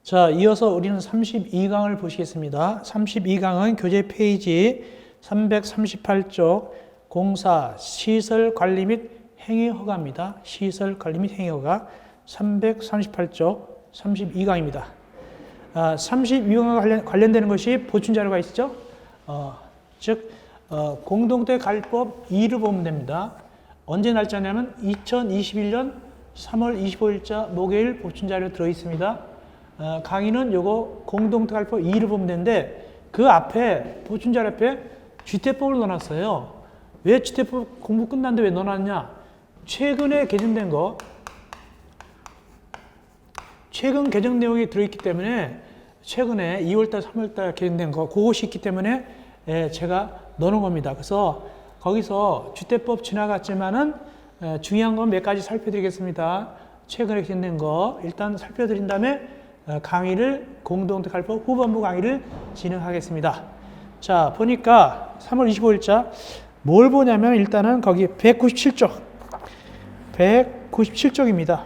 자, 이어서 우리는 32강을 보시겠습니다. 32강은 교재 페이지 338쪽 공사, 시설 관리 및 행위 허가입니다. 시설 관리 및 행위 허가 338쪽 32강입니다. 32강과 관련되는 것이 보충 자료가 있죠. 공동대 관리법 2를 보면 됩니다. 언제 날짜냐면 2021년 3월 25일자 목요일 보충 자료 들어 있습니다. 강의는 요거 공동대 관리법 2를 보면 되는데 그 앞에 보충 자료 앞에 주택법을 넣어놨어요. 왜 주택법 공부 끝났는데 왜 넣어놨냐? 최근에 개정된 거, 최근 개정 내용이 들어있기 때문에 최근에 2월달, 3월달 개정된 거, 그것이 있기 때문에 제가 넣어놓은 겁니다. 그래서 거기서 주택법 지나갔지만은 중요한 건 몇 가지 살펴드리겠습니다. 최근에 개정된 거 일단 살펴드린 다음에 강의를 공동대 관리법 후반부 강의를 진행하겠습니다. 자, 보니까 3월 25일자 뭘 보냐면 일단은 거기 197쪽 197쪽입니다.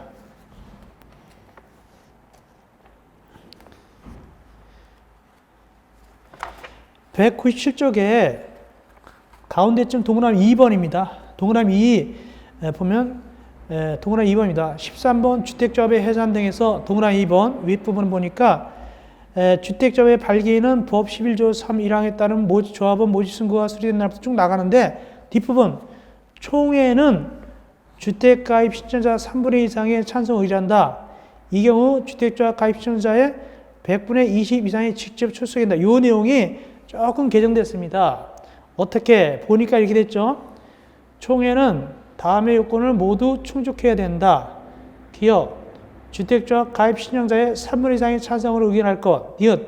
197쪽에 가운데쯤 동그라미 2번입니다. 동그라미 2 보면 동그라미 2번입니다. 13번 주택조합의 해산 등에서 동그라미 2번 윗부분을 보니까 주택조합의 발기인은 법 11조 3 1항에 따른 조합원 모집 선고가 수리된 날부터 쭉 나가는데 뒷부분 총회는 주택가입 신청자 3분의 2 이상의 찬성을 의지한다. 이 경우 주택조합 가입 신청자의 100분의 20 이상이 직접 출석한다. 이 내용이 조금 개정됐습니다. 어떻게 보니까 이렇게 됐죠. 총회는 다음의 요건을 모두 충족해야 된다. 기업, 주택조합 가입 신청자의 3분의 2 이상의 찬성을 의견할 것. 니엇,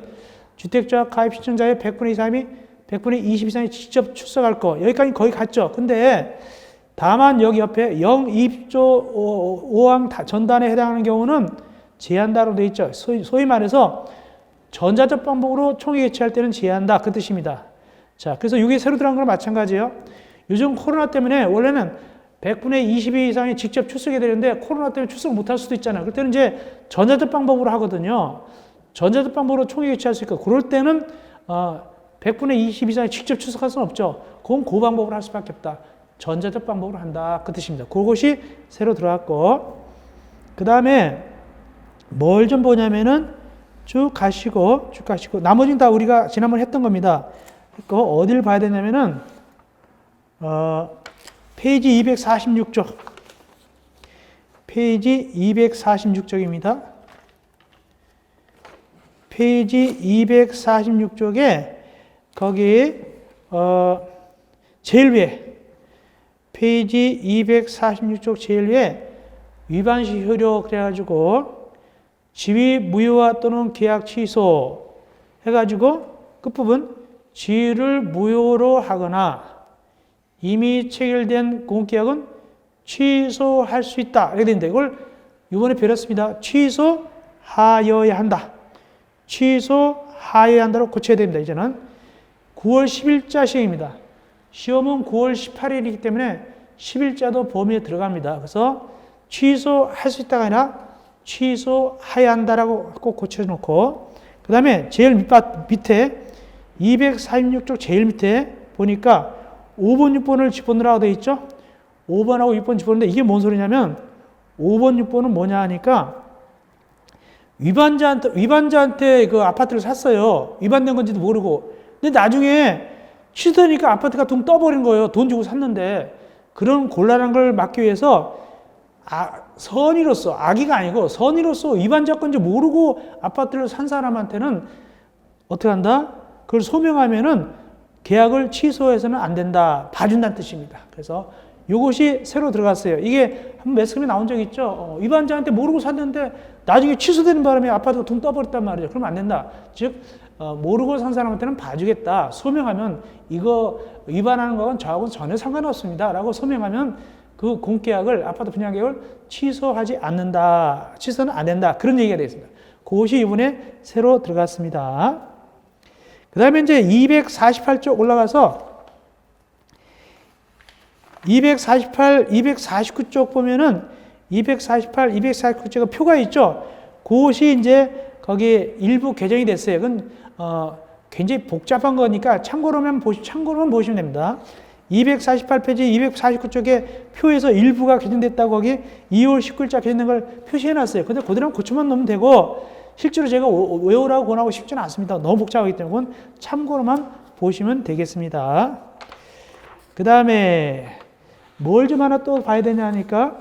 주택조합 가입 신청자의 100분의 20 이상이 직접 출석할 것. 여기까지 거의 갔죠. 근데 다만 여기 옆에 영입조 5항 전단에 해당하는 경우는 제한다로 되어 있죠. 소위 말해서 전자적 방법으로 총회 개최할 때는 제한다. 그 뜻입니다. 자, 그래서 이게 새로 들어간 거랑 마찬가지예요. 요즘 코로나 때문에 원래는 100분의 20 이상이 직접 출석해야 되는데 코로나 때문에 출석 못할 수도 있잖아요. 그럴 때는 이제 전자적 방법으로 하거든요. 전자적 방법으로 총회 개최할 수 있고 그럴 때는 100분의 20 이상이 직접 출석할 수는 없죠. 그건 그 방법으로 할 수밖에 없다. 전자적 방법으로 한다. 그 뜻입니다. 그것이 새로 들어갔고 그 다음에 뭘 좀 보냐면은 쭉 가시고 나머지는 다 우리가 지난번에 했던 겁니다. 어디를 봐야 되냐면은 페이지 246쪽 페이지 246쪽입니다. 페이지 246쪽에 거기 제일 위에 페이지 246쪽 제일 위에 위반시 효력 그래가지고 지위 무효화 또는 계약 취소 해가지고 끝부분 지위를 무효로 하거나 이미 체결된 공개계약은 취소할 수 있다. 이렇게 되는데 이걸 이번에 배웠습니다. 취소하여야 한다. 취소하여야 한다로 고쳐야 됩니다. 이제는 9월 10일자 시행입니다. 시험은 9월 18일이기 때문에 10일자도 범위에 들어갑니다. 그래서 취소할 수 있다가 아니라 취소해야 한다라고 꼭 고쳐놓고 그 다음에 제일 밑에 246쪽 제일 밑에 보니까 5번, 6번을 집어넣으라고 되어 있죠. 5번하고 6번 집어넣는데 이게 뭔 소리냐면 5번, 6번은 뭐냐 하니까 위반자한테 그 아파트를 샀어요. 위반된 건지도 모르고. 근데 나중에 취소되니까 아파트가 둥 떠버린 거예요. 돈 주고 샀는데. 그런 곤란한 걸 막기 위해서 선의로서, 악의가 아니고 선의로서 위반자 건지 모르고 아파트를 산 사람한테는 어떻게 한다? 그걸 소명하면은 계약을 취소해서는 안 된다. 봐준다는 뜻입니다. 그래서 이것이 새로 들어갔어요. 이게 한번 매스컴에 나온 적 있죠. 위반자한테 모르고 샀는데 나중에 취소되는 바람에 아파트가 둥 떠버렸단 말이죠. 그러면 안 된다. 즉 모르고 산 사람한테는 봐주겠다. 소명하면 이거 위반하는 건 저하고는 전혀 상관없습니다. 라고 소명하면 그 공계약을 아파트 분양 계약을 취소하지 않는다. 취소는 안 된다. 그런 얘기가 되어 있습니다. 그것이 이번에 새로 들어갔습니다. 그 다음에 이제 248쪽 올라가서 249쪽 보면은 248, 249쪽에 표가 있죠. 그것이 이제 거기 일부 개정이 됐어요. 그건 굉장히 복잡한 거니까 참고로만 보시면 됩니다. 248페이지 249쪽에 표에서 일부가 개정됐다고 거기 2월 19일자 개정된 걸 표시해놨어요. 근데 그대로 고쳐만 넣으면 되고 실제로 제가 외우라고 권하고 싶지는 않습니다. 너무 복잡하기 때문에 그건 참고로만 보시면 되겠습니다. 그 다음에 뭘 좀 하나 또 봐야 되냐 하니까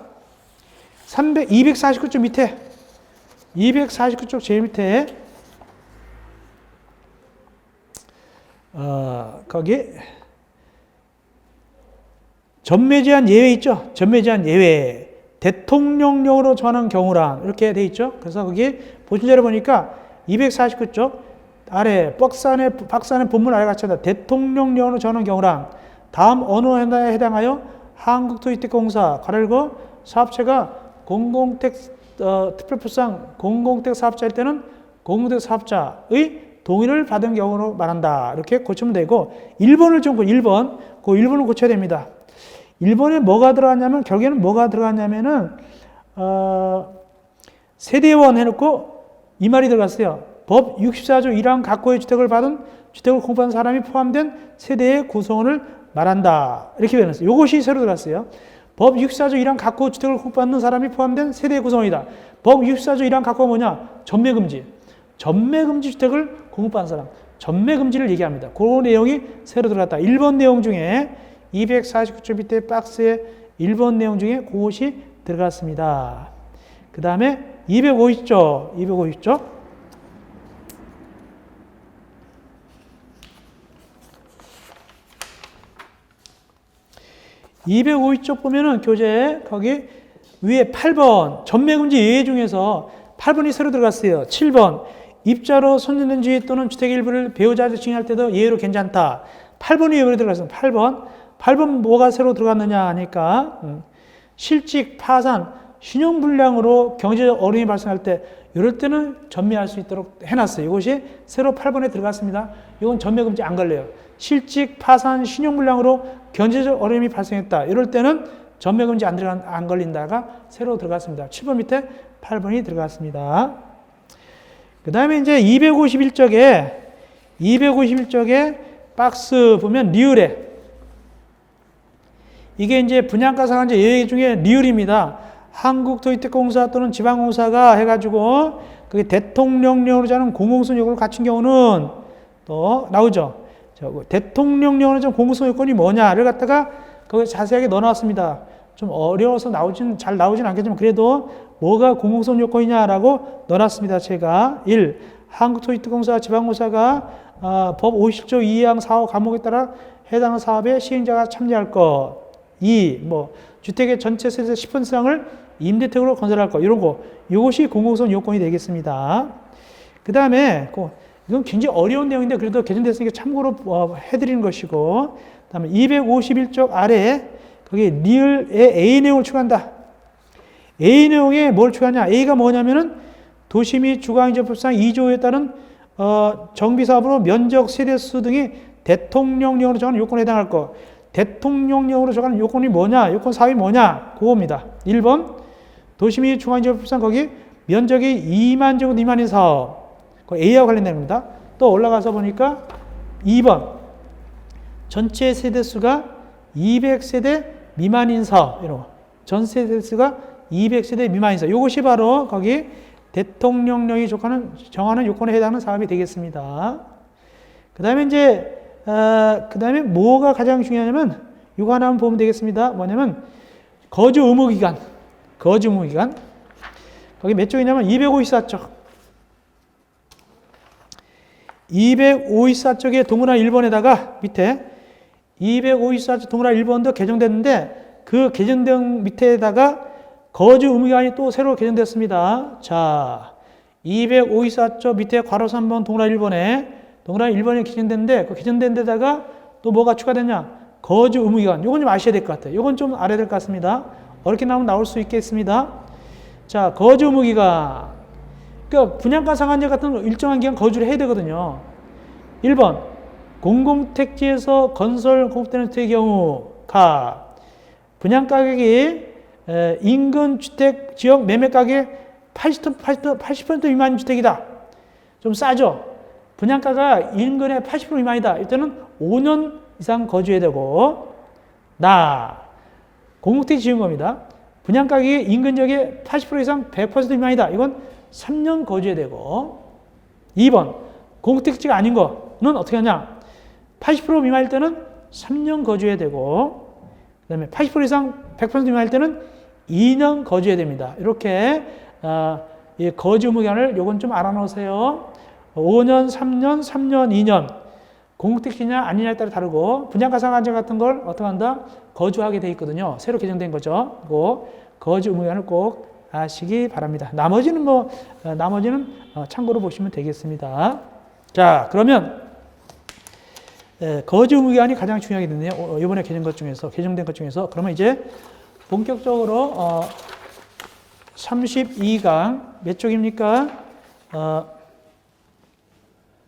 249쪽 밑에 249쪽 제일 밑에 거기 전매 제한 예외 있죠? 전매 제한 예외. 대통령령으로 정하는 경우랑 이렇게 돼 있죠? 그래서 거기 보충자료 보니까 249쪽 아래 박스 안에 본문 아래 같이 한다. 대통령령으로 정하는 경우랑 다음 어느 행사에 해당하여 한국토지특공사 가르고 사업체가 공공택 특별법상 공공택 사업자일 때는 공공택 사업자의 동의를 받은 경우로 말한다. 이렇게 고치면 되고 1번을 좀 1번. 그 1번을 고쳐야 됩니다. 1번에 뭐가 들어갔냐면 결국에는 뭐가 들어갔냐면은 세대원 해놓고 이 말이 들어갔어요. 법 64조 1항 각고의 주택을 받은 주택을 공부한 사람이 포함된 세대의 구성원을 말한다. 이렇게 변했어요. 이것이 새로 들어갔어요. 법 64조 1항 각고 주택을 공부받는 사람이 포함된 세대의 구성원이다. 법 64조 1항 각고가 뭐냐? 전매금지. 전매금지 주택을 공급받는 사람. 전매금지를 얘기합니다. 그 내용이 새로 들어갔다. 1번 내용 중에 249쪽 밑에 박스에 1번 내용 중에 그것이 들어갔습니다. 그 다음에 250쪽. 250쪽 보면은 교재 거기 위에 8번 전매금지 예외 중에서 8번이 새로 들어갔어요. 7번 입자로 손짓는 주의 또는 주택 일부를 배우자한테 증여할 때도 예외로 괜찮다. 8번이 예외로 들어갔습니다. 8번 뭐가 새로 들어갔느냐 하니까 실직, 파산, 신용불량으로 경제적 어려움이 발생할 때 이럴 때는 전매할 수 있도록 해놨어요. 이것이 새로 8번에 들어갔습니다. 이건 전매금지 안 걸려요. 실직, 파산, 신용불량으로 경제적 어려움이 발생했다. 이럴 때는 전매금지 안 걸린다가 새로 들어갔습니다. 7번 밑에 8번이 들어갔습니다. 그 다음에 이제 251쪽에 박스 보면 리을에 이게 이제 분양가 상한제 예외 중에 리을입니다. 한국토지특공사 또는 지방공사가 해가지고 그게 대통령령으로 자는 공공성 요건을 갖춘 경우는 또 나오죠. 대통령령으로 자는 공공성 요건이 뭐냐를 갖다가 거기 자세하게 넣어놨습니다. 좀 어려워서 잘 나오진 않겠지만 그래도 뭐가 공공성 요건이냐라고 넣어놨습니다. 제가 1. 한국토지특공사 지방공사가 법 50조 2항 4호 과목에 따라 해당 사업에 시행자가 참여할 것. 2. 주택의 전체 세대 10% 이상을 임대택으로 건설할 것. 이런 거. 이것이 공공성 요건이 되겠습니다. 그 다음에 이건 굉장히 어려운 내용인데 그래도 개정됐으니까 참고로 해드리는 것이고 그 다음에 251쪽 아래에 거기 리을의 A 내용을 추가한다. A 내용에 뭘 추가하냐? A가 뭐냐면은 도시 및 주거행정법상 2조에 따른 정비사업으로 면적, 세대수 등이 대통령령으로 정하는 요건에 해당할 것. 대통령령으로 정하는 요건이 뭐냐? 요건 사업이 뭐냐? 그겁니다. 1번 도시 및 중앙행정법상 거기 면적이 2만 제곱 미만인 사업. 그 A하고 관련된 겁니다. 또 올라가서 보니까 2번 전체 세대수가 200세대 미만인 사업. 이런 거. 전 세대수가 200세대 미만인 사업. 이것이 바로 거기 대통령령이 정하는 요건에 해당하는 사업이 되겠습니다. 그 다음에 그 다음에 뭐가 가장 중요하냐면 이거 하나 한번 보면 되겠습니다. 뭐냐면 거주 의무 기간. 거기 몇 쪽이냐면 254쪽. 254쪽에 동그란 1번에다가 밑에 254쪽 동그란 1번도 개정됐는데 그 개정된 밑에다가 거주 의무기간이 또 새로 개정됐습니다. 자, 254쪽 밑에 괄호 3번 동그란 1번에 개정됐는데 그 개정된 데다가 또 뭐가 추가됐냐? 거주 의무기간. 이건 좀 아셔야 될 것 같아요. 이건 좀 알아야 될 것 같습니다. 어렵게 나오면 나올 수 있겠습니다. 자, 거주 의무기간. 그러니까 분양가 상한제 같은 일정한 기간 거주를 해야 되거든요. 1번 공공택지에서 건설 공급되는 주택의 경우 분양가격이 인근 주택 지역 매매가격 80% 미만 주택이다. 좀 싸죠. 분양가가 인근의 80% 미만이다. 이때는 5년 이상 거주해야 되고, 공공택지 지은 겁니다. 분양가격이 인근 지역의 80% 이상 100% 미만이다. 이건 3년 거주해야 되고, 2번 공공택지가 아닌 거는 어떻게 하냐? 80% 미만일 때는 3년 거주해야 되고, 그 다음에 80% 이상 100% 미만일 때는 2년 거주해야 됩니다. 이렇게 이 거주 의무기간을 요건 좀 알아놓으세요. 5년, 3년, 3년, 2년. 공공택지냐 아니냐에 따라 다르고, 분양가 상한제 같은 걸 어떻게 한다? 거주하게 돼 있거든요. 새로 개정된 거죠. 그 거주 의무기간을 꼭 아시기 바랍니다. 나머지는 참고로 보시면 되겠습니다. 자, 그러면 거주 의무기간이 가장 중요하게 됐네요. 이번에 개정된 것 중에서. 그러면 이제 본격적으로 32강 몇 쪽입니까?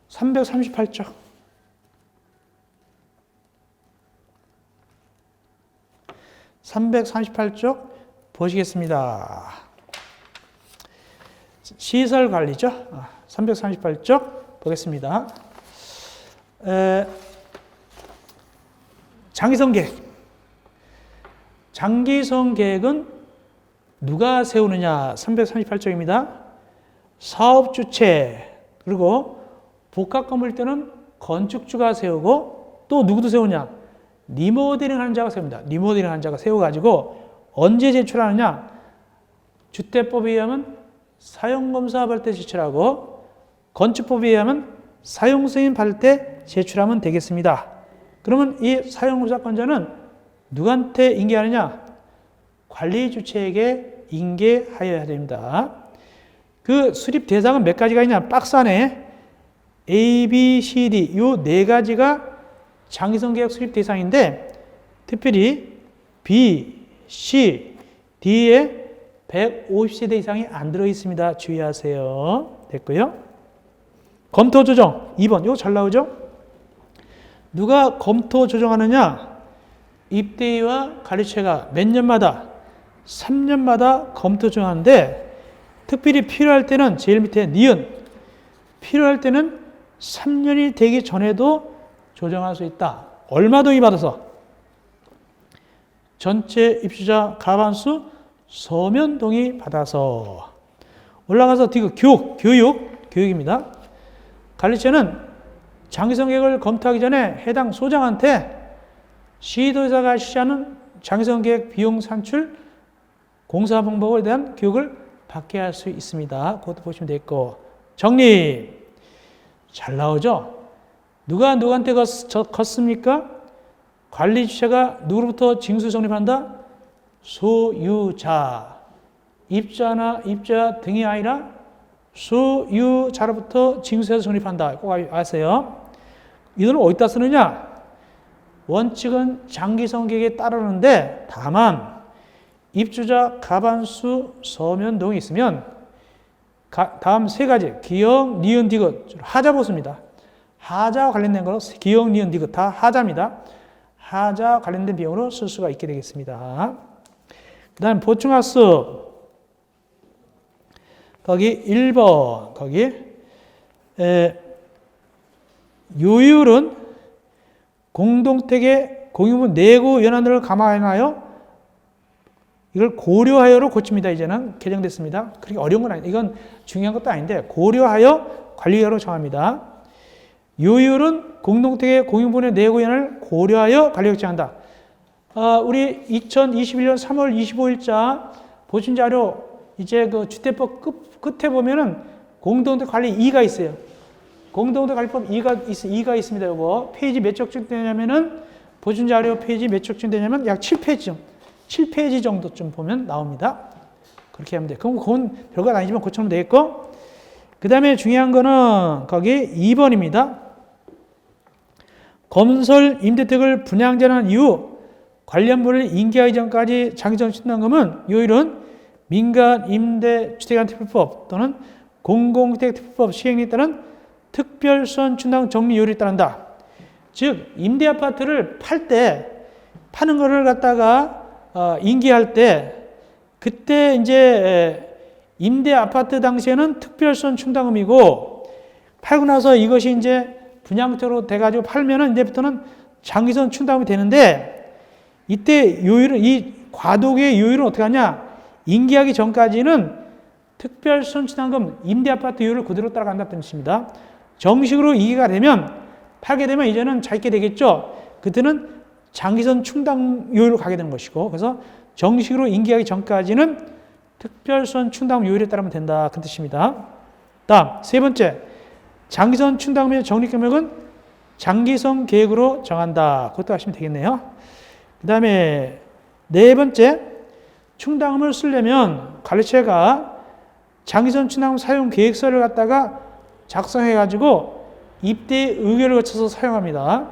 338쪽. 338쪽 보시겠습니다. 시설관리죠. 338쪽 보겠습니다. 장기성 계획. 장기성 계획은 누가 세우느냐? 338쪽입니다. 사업 주체, 그리고 복합 건물일 때는 건축주가 세우고, 또 누구도 세우냐? 리모델링 하는 자가 세웁니다. 리모델링 하는 자가 세워가지고 언제 제출하느냐? 주택법에 의하면 사용검사 받을 때 제출하고, 건축법에 의하면 사용승인 받을 때 제출하면 되겠습니다. 그러면 이 사용검사권자는 누구한테 인계하느냐? 관리주체에게 인계하여야 됩니다. 그 수립 대상은 몇 가지가 있냐? 박스 안에 A, B, C, D 이 네 가지가 장기성 계획 수립 대상인데, 특별히 B, C, D에 150세대 이상이 안 들어 있습니다. 주의하세요. 됐고요. 검토 조정 2번. 이거 잘 나오죠? 누가 검토 조정하느냐? 입대위와 관리처가 몇 년마다? 3년마다 검토 조정하는데, 특별히 필요할 때는 제일 밑에 니은, 필요할 때는 3년이 되기 전에도 조정할 수 있다. 얼마 동의 받아서? 전체 입주자 가반수 서면 동의 받아서. 올라가서 디귿 교육입니다. 관리처는 장기성 계획을 검토하기 전에 해당 소장한테 시도지사가 실시하는 장기성 계획 비용 산출 공사 방법에 대한 교육을 받게 할 수 있습니다. 그것도 보시면 되겠고, 정리 잘 나오죠? 누가 누구한테 걷습니까? 관리 주체가 누구로부터 징수 성립한다? 소유자. 입주자나 입주자 등이 아니라 소유자로부터 징수해서 성립한다. 꼭 아세요. 이 돈을 어디다 쓰느냐? 원칙은 장기성 계획에 따르는데, 다만 입주자 가반수 서면 동이 있으면 다음 세 가지 기역, 니은, 디귿 하자 보습니다. 하자와 관련된 거로 기역, 니은, 디귿 다 하자입니다. 하자와 관련된 비용으로 쓸 수가 있게 되겠습니다. 그 다음 보충학습 거기 1번 거기 요율은 공동택의 공유무 내구 연한을 감안하여 이걸 고려하여로 고칩니다. 이제는 개정됐습니다. 그렇게 어려운 건 아니에요. 이건 중요한 것도 아닌데 고려하여 관리하여로 정합니다. 요율은 공동택의 공유분의 내구연을 고려하여 관리 결정한다. 우리 2021년 3월 25일자 보신 자료 이제 그 주택법 끝에 보면은 공동택 관리 2가 있어요. 공동택 관리법 2가 있습니다. 요거 페이지 몇 쪽쯤 되냐면은 보신 자료 페이지 몇 쪽쯤 되냐면 약 7페이지 정도쯤 보면 나옵니다. 그렇게 하면 돼요. 그럼 그건 별거 아니지만 고쳐면 되겠고, 그 다음에 중요한 거는 거기 2번입니다. 건설 임대택을 분양전환 이후 관련부를 인계하기 전까지 장기적 충당금은 요율은 민간 임대 주택안특별법 또는 공공주택특별법 시행에 따른 특별선 충당 정리 요율에 따른다. 즉 임대 아파트를 파는 거를 갖다가 인계할 때, 그때 이제 임대 아파트 당시에는 특별선 충당금이고, 팔고 나서 이것이 이제 분양적으로 돼가지고 팔면은 이제부터는 장기선 충당이 되는데, 이때 요율은, 이 과도기의 요율은 어떻게 하냐? 인기하기 전까지는 특별선 충당금 임대아파트 요율을 그대로 따라간다는 뜻입니다. 정식으로 이기가 되면, 팔게 되면 이제는 자기게 되겠죠. 그때는 장기선 충당 요율로 가게 되는 것이고, 그래서 정식으로 인기하기 전까지는 특별선 충당 요율에 따르면 된다. 그 뜻입니다. 다음, 세 번째. 장기선 충당금의 적립금액은 장기선 계획으로 정한다. 그것도 하시면 되겠네요. 그 다음에 네 번째. 충당금을 쓰려면 관리처가 장기선 충당금 사용 계획서를 갖다가 작성해가지고 입대 의결을 거쳐서 사용합니다.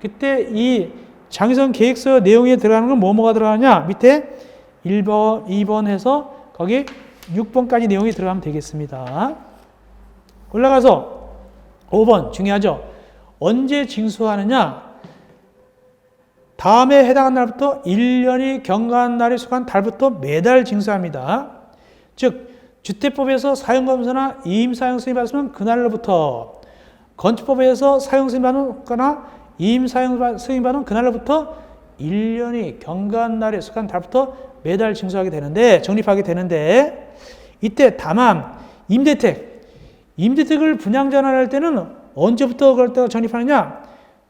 그때 이 장기선 계획서 내용에 들어가는 건 뭐가 들어가냐? 밑에 1번, 2번 해서 거기 6번까지 내용이 들어가면 되겠습니다. 올라가서 5번 중요하죠. 언제 징수하느냐? 다음에 해당한 날부터 1년이 경과한 날에 속한 달부터 매달 징수합니다. 즉 주택법에서 사용검사나 이임사용 승인 받았으면 그날로부터, 건축법에서 사용 승인 받거나 이임사용 승인 받은 그날로부터 1년이 경과한 날에 속한 달부터 매달 징수하게 되는데, 적립하게 되는데, 이때 다만 임대택을 분양 전환할 때는 언제부터 그럴 때가 적립하느냐?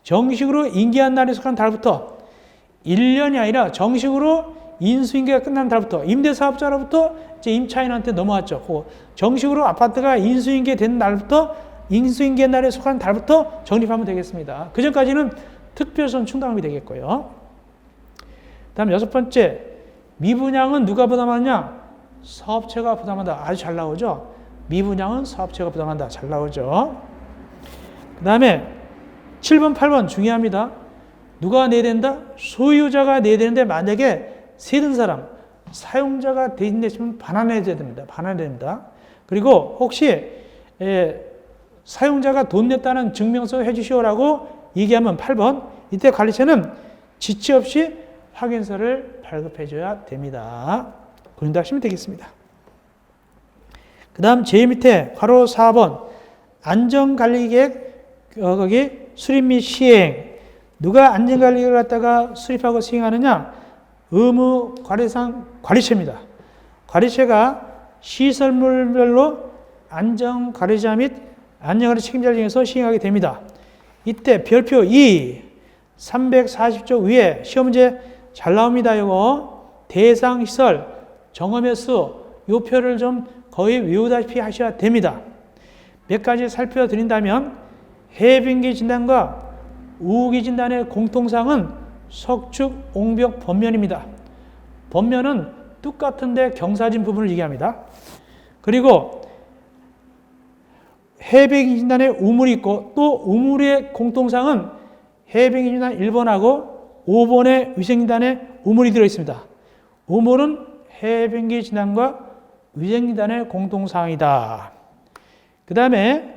정식으로 인계한 날에 속한 달부터 1년이 아니라 정식으로 인수인계가 끝난 달부터, 임대사업자로부터 이제 임차인한테 넘어왔죠. 정식으로 아파트가 인수인계된 날부터, 인수인계 날에 속한 달부터 적립하면 되겠습니다. 그 전까지는 특별선 충당금이 되겠고요. 다음 여섯 번째, 미분양은 누가 부담하느냐? 사업체가 부담한다. 아주 잘 나오죠? 미분양은 사업체가 부담한다. 잘 나오죠? 그 다음에 7번, 8번 중요합니다. 누가 내야 된다? 소유자가 내야 되는데, 만약에 세든 사람, 사용자가 대신되시면 반환해야 됩니다. 반환해야 됩니다. 그리고 혹시 사용자가 돈 냈다는 증명서 해주시오라고 얘기하면 8번, 이때 관리처는 지체 없이 확인서를 발급해줘야 됩니다. 그 정도 하시면 되겠습니다. 그 다음 제일 밑에 괄호 4번 안전관리계획 거기 수립 및 시행. 누가 안전관리계획을 갖다가 수립하고 시행하느냐? 의무관리상 관리처입니다. 관리처가 시설물별로 안전관리자 및 안전관리 책임자를 정해서 시행하게 됩니다. 이때 별표 2 340쪽 위에 시험 문제 잘 나옵니다. 이거 대상 시설 정엄 횟수 요 표를 좀 거의 외우다시피 하셔야 됩니다. 몇 가지 살펴드린다면 해빙기 진단과 우기 진단의 공통사항은 석축, 옹벽, 번면입니다. 번면은 뚝 같은데 경사진 부분을 얘기합니다. 그리고 해빙기 진단에 우물이 있고, 또 우물의 공통사항은 해빙기 진단 1번하고 5번의 위생진단에 우물이 들어있습니다. 우물은 해빙기 진단과 위생진단의 공통사항이다. 그 다음에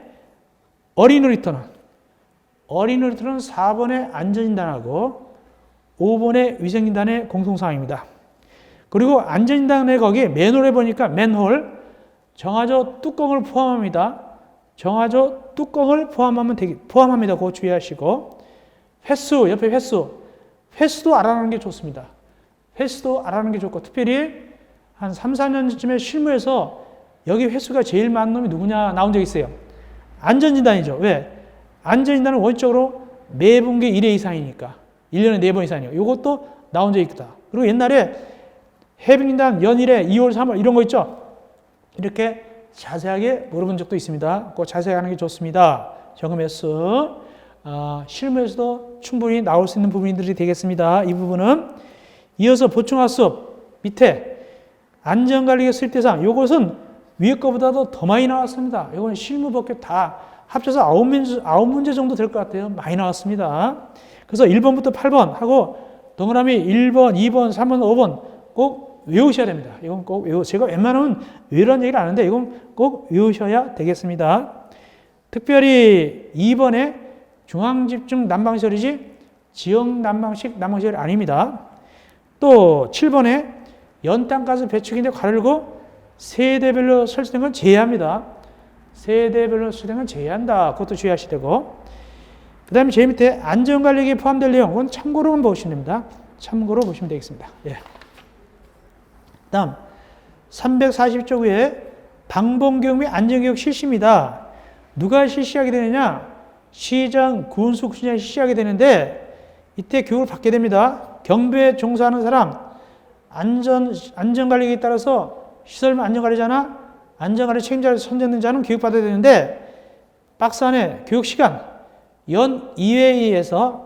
어린 놀이터는 4번의 안전진단하고 5번의 위생진단의 공통사항입니다. 그리고 안전진단에 거기 맨홀에 보니까 맨홀 정화조 뚜껑을 포함합니다. 정화조 뚜껑을 포함합니다. 그거 주의하시고, 횟수, 옆에 횟수도 알아가는 게 좋습니다. 횟수도 알아가는 게 좋고, 특별히 한 3, 4년쯤에 실무에서 여기 횟수가 제일 많은 놈이 누구냐 나온 적 있어요. 안전진단이죠. 왜? 안전진단은 원칙적으로 매분기 1회 이상이니까. 1년에 4번 이상이니까. 이것도 나온 적이 있다. 그리고 옛날에 해빙진단 연일에 2월, 3월 이런 거 있죠. 이렇게 자세하게 물어본 적도 있습니다. 꼭 자세하게 하는 게 좋습니다. 점검 횟수. 실무에서도 충분히 나올 수 있는 부분들이 되겠습니다. 이 부분은. 이어서 보충학습 밑에 안전관리의 수립대상. 이것은 위에 거보다도 더 많이 나왔습니다. 이건 실무 법규 다 합쳐서 9문제 정도 될 것 같아요. 많이 나왔습니다. 그래서 1번부터 8번 하고 동그라미 1번, 2번, 3번, 5번 꼭 외우셔야 됩니다. 이건 꼭 제가 웬만하면 외우라는 얘기를 안 하는데 이건 꼭 외우셔야 되겠습니다. 특별히 2번에 중앙집중 난방시설이지 지역 난방식 난방시설이 아닙니다. 또 7번에 연탄가스 배출기인데 가르고 세대별로 설치된 건 제외합니다. 세대별로 수령을 제외한다. 그것도 주의하셔야 되고. 그 다음에 제일 밑에 안전관리에 포함될 내용, 그건 참고로만 보시면 됩니다. 참고로 보시면 되겠습니다. 예. 다음 340조 위에 방범교육 및 안전교육 실시입니다. 누가 실시하게 되느냐? 시장, 군수, 군장이 실시하게 되는데 이때 교육을 받게 됩니다. 경비에 종사하는 사람, 안전관리에 따라서 시설물 안전관리자나 안전관리 책임자를 선정된 자는 교육받아야 되는데 박스 안에 교육시간 연 2회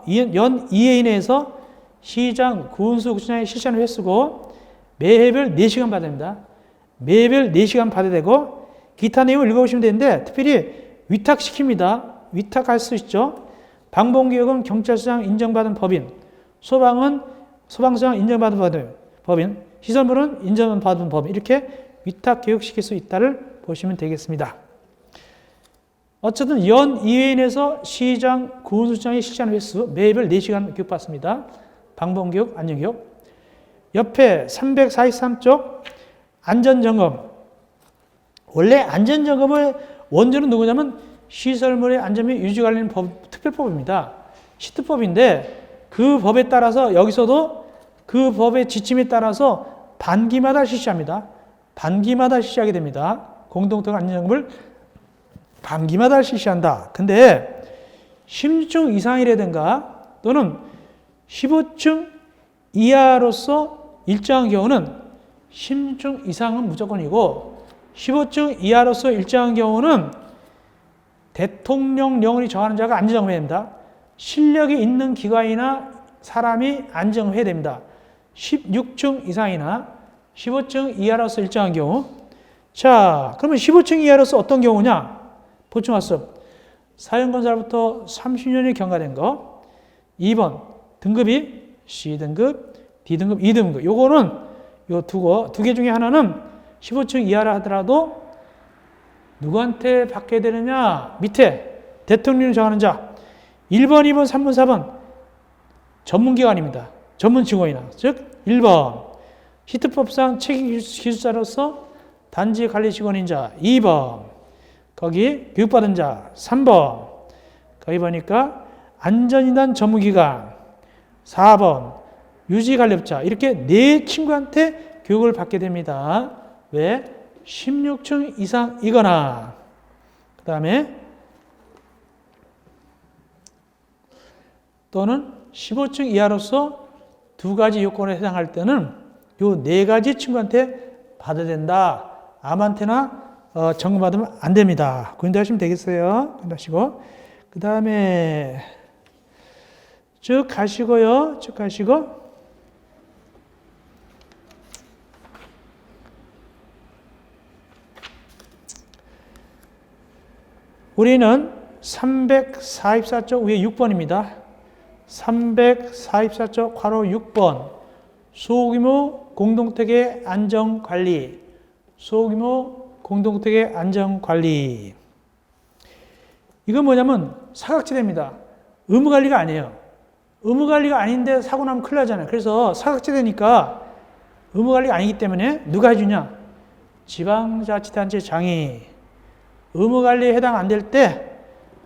이내에서 시장, 군수, 군장이 실시하는 횟수고 매해별 4시간 받아야 됩니다. 매해별 4시간 받아야 되고 기타 내용을 읽어보시면 되는데 특별히 위탁시킵니다. 위탁할 수 있죠. 방범교육은 경찰서장 인정받은 법인, 소방서장 인정받은 법인, 시설물은 인정받은 법인 이렇게 위탁교육시킬 수 있다를 보시면 되겠습니다. 어쨌든 연 2회 이내에서 시장, 군수장이 실시하는 횟수 매별 4시간 교육받습니다. 방범교육, 안전교육. 옆에 343쪽 안전점검. 원래 안전점검의 원조는 누구냐면 시설물의 안전 및 유지 관련 특별법입니다. 시특법인데 그 법에 따라서 여기서도 그 법의 지침에 따라서 반기마다 실시합니다. 반기마다 실시하게 됩니다. 공동특 안전점검을 반기마다 실시한다. 근데 16층 이상이라든가 또는 15층 이하로서 일정한 경우는 16층 이상은 무조건이고 15층 이하로서 일정한 경우는 대통령령이 정하는 자가 안전점검해야 됩니다. 실력이 있는 기관이나 사람이 안전점검해야 됩니다. 16층 이상이나 15층 이하로서 일정한 경우. 자, 그러면 15층 이하로서 어떤 경우냐? 보충학습. 사용건설부터 30년이 경과된 거. 2번 등급이 C등급, D등급, 2등급. 요거는 요 두 개 중에 하나는 15층 이하라 하더라도 누구한테 받게 되느냐? 밑에 대통령이 정하는 자. 1번, 2번, 3번, 4번 전문기관입니다. 전문 직원이나. 즉 1번 히트법상 책임기술자로서 단지 관리 직원인 자. 2번 거기 교육받은 자. 3번 거기 보니까 안전인단 전문기관. 4번 유지관리업자. 이렇게 네 친구한테 교육을 받게 됩니다. 왜? 16층 이상이거나 그 다음에 또는 15층 이하로서 두 가지 요건에 해당할 때는 요 네 가지 친구한테 받아야 된다. 아무한테나 점검받으면 안 됩니다. 고인도하시면 되겠어요. 고인도하시고 그 다음에 쭉 가시고요. 쭉 가시고 우리는 344쪽 위에 6번입니다. 344쪽 괄호 6번 소규모 공동택의 안전관리. 소규모 공동택의 안전관리. 이건 뭐냐면 사각지대입니다. 의무관리가 아니에요. 의무관리가 아닌데 사고 나면 큰일 나잖아요. 그래서 사각지대니까 의무관리가 아니기 때문에 누가 해주냐? 지방자치단체 장이. 의무관리에 해당 안 될 때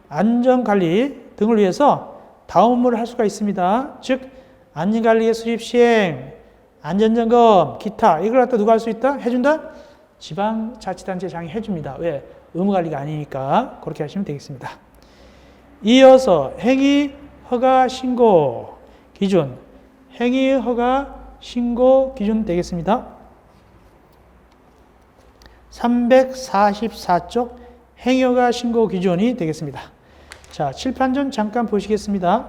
안전관리 등을 위해서 다운무를 할 수가 있습니다. 즉 안전관리의 수립 시행, 안전점검, 기타 이걸 갖다 누가 할 수 있다? 해준다? 지방자치단체 장이 해줍니다. 왜? 의무관리가 아니니까 그렇게 하시면 되겠습니다. 이어서 행위허가 신고 기준, 행위허가 신고 기준 되겠습니다. 344쪽 행위허가 신고 기준이 되겠습니다. 자, 칠판전 잠깐 보시겠습니다.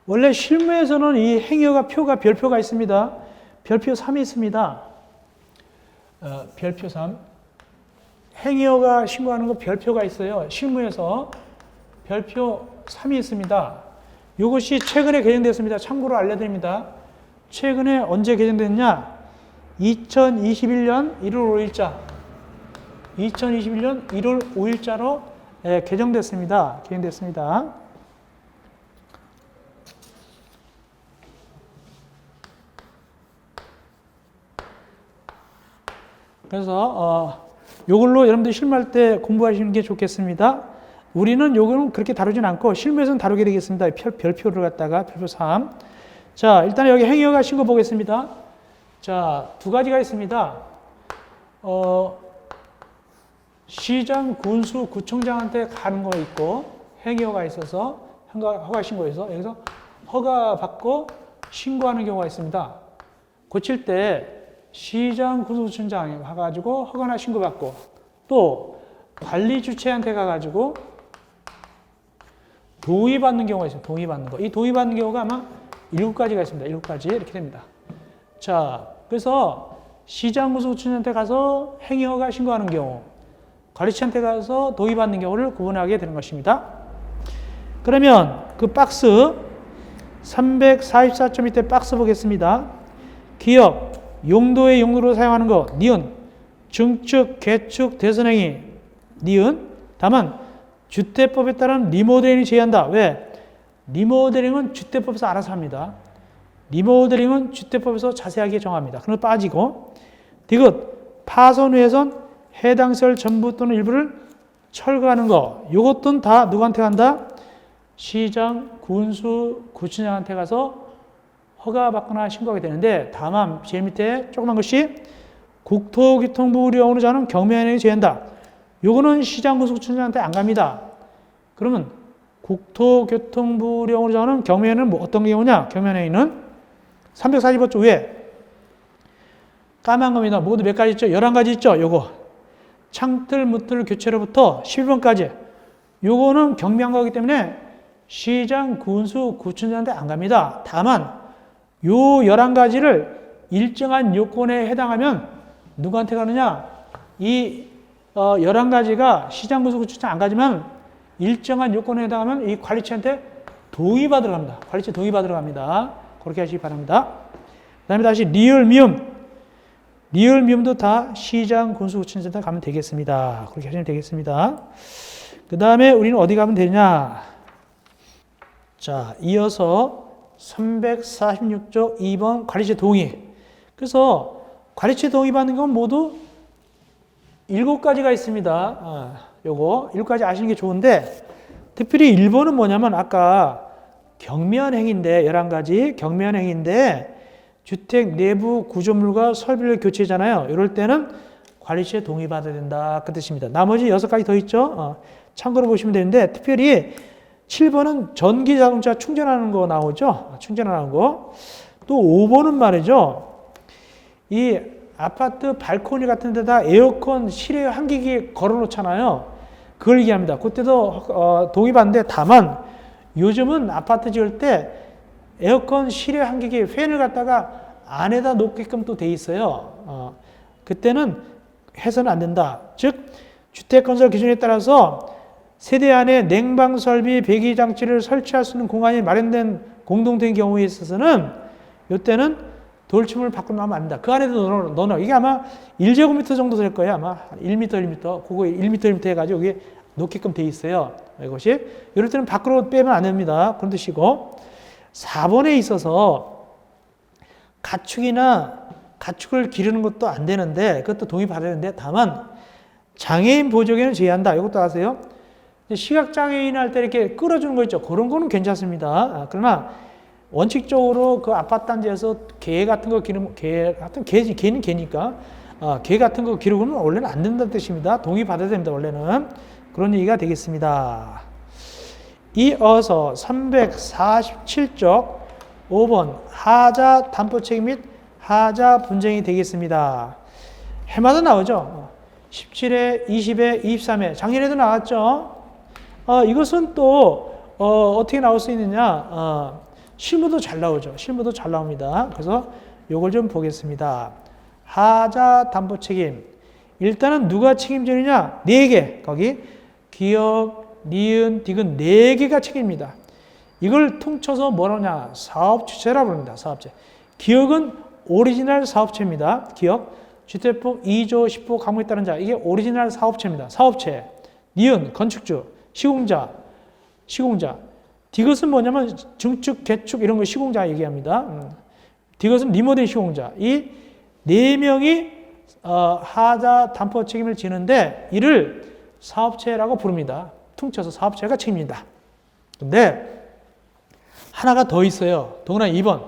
원래 실무에서는 이 행위허가 표가 별표가 있습니다. 별표 3이 있습니다. 별표 3. 행위허가 신고하는 거 별표가 있어요. 실무에서 별표 3이 있습니다. 이것이 최근에 개정됐습니다. 참고로 알려드립니다. 최근에 언제 개정됐냐? 2021년 1월 5일자. 2021년 1월 5일자로 개정됐습니다. 개정됐습니다. 그래서 요걸로 여러분들 실무할 때 공부하시는 게 좋겠습니다. 우리는 요거는 그렇게 다루진 않고 실무에서는 다루게 되겠습니다. 별표를 갖다가 별표 3. 자, 일단 여기 행위허가 신고 보겠습니다. 자, 두 가지가 있습니다. 시장, 군수, 구청장한테 가는 거 있고 행위허가 있어서 허가 신고해서 여기서 허가 받고 신고하는 경우가 있습니다. 고칠 때 시장, 군수, 구청장에 가가지고 허가나 신고받고 또 관리 주체한테 가가지고 동의받는 경우가 있어요. 동의받는 거. 이 동의받는 경우가 아마 7가지가 있습니다. 7가지 이렇게 됩니다. 자, 그래서 시장, 군수, 구청장한테 가서 행위허가 신고하는 경우, 관리처한테 가서 동의받는 경우를 구분하게 되는 것입니다. 그러면 그 박스 344점 밑에 박스 보겠습니다. 기업, 용도의 용도로 사용하는 거, 니은, 증축, 개축, 대선행위, 니은. 다만 주택법에 따른 리모델링이 제한한다. 왜? 리모델링은 주택법에서 알아서 합니다. 리모델링은 주택법에서 자세하게 정합니다. 그럼 빠지고 디귿, 파손, 훼손, 해당 시설 전부 또는 일부를 철거하는 거. 요것도 다 누구한테 간다? 시장, 군수, 구청장한테 가서 허가받거나 신고하게 되는데 다만 제일 밑에 조그만 것이 국토교통부 운영으로 자는 경매행위 제한다. 요거는 시장, 군수, 구청장한테 안 갑니다. 그러면 국토교통부 운영으로 자는 경매행위는 뭐 어떤 경우냐? 경매행위는 345조 위에 까만 겁니다. 모두 몇 가지 있죠? 11가지 있죠? 요거. 창틀, 무틀 교체로부터 11번까지. 요거는 경미한 거기 때문에 시장, 군수, 구청장한테 안 갑니다. 다만 요 11가지를 일정한 요건에 해당하면 누구한테 가느냐? 이 11가지가 시장, 군수, 구청장 안 가지만 일정한 요건에 해당하면 이 관리처한테 동의받으러 갑니다. 관리처 동의받으러 갑니다. 그렇게 하시기 바랍니다. 그 다음에 다시 리을, 미음. 리을, 미음도 다 시장, 군수, 구청장한테 가면 되겠습니다. 그렇게 하시면 되겠습니다. 그 다음에 우리는 어디 가면 되냐? 자, 이어서 346조 2번 관리처 동의. 그래서 관리처 동의받는 건 모두 7가지가 있습니다. 요거 7가지 아시는 게 좋은데 특별히 1번은 뭐냐면 아까 경미한 행위인데 11가지 경미한 행위인데 주택 내부 구조물과 설비를 교체잖아요. 이럴 때는 관리처 동의받아야 된다. 그 뜻입니다. 나머지 6가지 더 있죠. 참고로 보시면 되는데 특별히 7번은 전기 자동차 충전하는 거 나오죠. 충전하는 거. 또 5번은 말이죠. 이 아파트 발코니 같은 데다 에어컨 실외 환기기 걸어 놓잖아요. 그걸 얘기합니다. 그때도 동의받는데 다만 요즘은 아파트 지을 때 에어컨 실외 환기기 팬을 갖다가 안에다 놓게끔 또 돼 있어요. 그때는 해서는 안 된다. 즉 주택건설 기준에 따라서 세대 안에 냉방 설비, 배기 장치를 설치할 수 있는 공간이 마련된 공동된 경우에 있어서는 이때는 돌침을 밖으로 나오면 안 된다. 그 안에도 넣어. 이게 아마 1제곱미터 정도 될 거예요. 아마 1m, 1m. 그거 1m, 1m 해가지고 여기 놓게끔 돼 있어요. 이것이. 이럴 때는 밖으로 빼면 안 됩니다. 그런 뜻이고. 4번에 있어서 가축을 기르는 것도 안 되는데 그것도 동의받아야 되는데 다만 장애인 보조개는 제외한다. 이것도 아세요? 시각장애인 할 때 이렇게 끌어주는 거 있죠. 그런 거는 괜찮습니다. 그러나 원칙적으로 그 아파트 단지에서 개 같은 거 기르면 개는 개니까 개 같은 거 기르고는 원래는 안 된다는 뜻입니다. 동의받아야 됩니다. 원래는 그런 얘기가 되겠습니다. 이어서 347쪽 5번 하자 담보 책임 및 하자 분쟁이 되겠습니다. 해마다 나오죠. 17회, 20회, 23회 작년에도 나왔죠. 이것은 또 어떻게 나올 수 있느냐? 실무도 잘 나오죠. 실무도 잘 나옵니다. 그래서 요걸 좀 보겠습니다. 하자 담보 책임. 일단은 누가 책임지느냐? 4개. 거기 기업, 니은, 디귿 4개가 책임입니다. 이걸 퉁쳐서 뭐라냐? 사업주체라고 합니다. 사업체. 기업은 오리지널 사업체입니다. 기업. 주택법 2조 10호 과목에 따른 자. 이게 오리지널 사업체입니다. 사업체. 니은, 건축주. 시공자. 디귿은 뭐냐면 증축, 개축 이런 거 시공자 얘기합니다. 디귿은 리모델 시공자. 이 4명이 하자 담보 책임을 지는데 이를 사업체라고 부릅니다. 퉁쳐서 사업체가 책임진다. 근데 하나가 더 있어요. 동그라미 2번.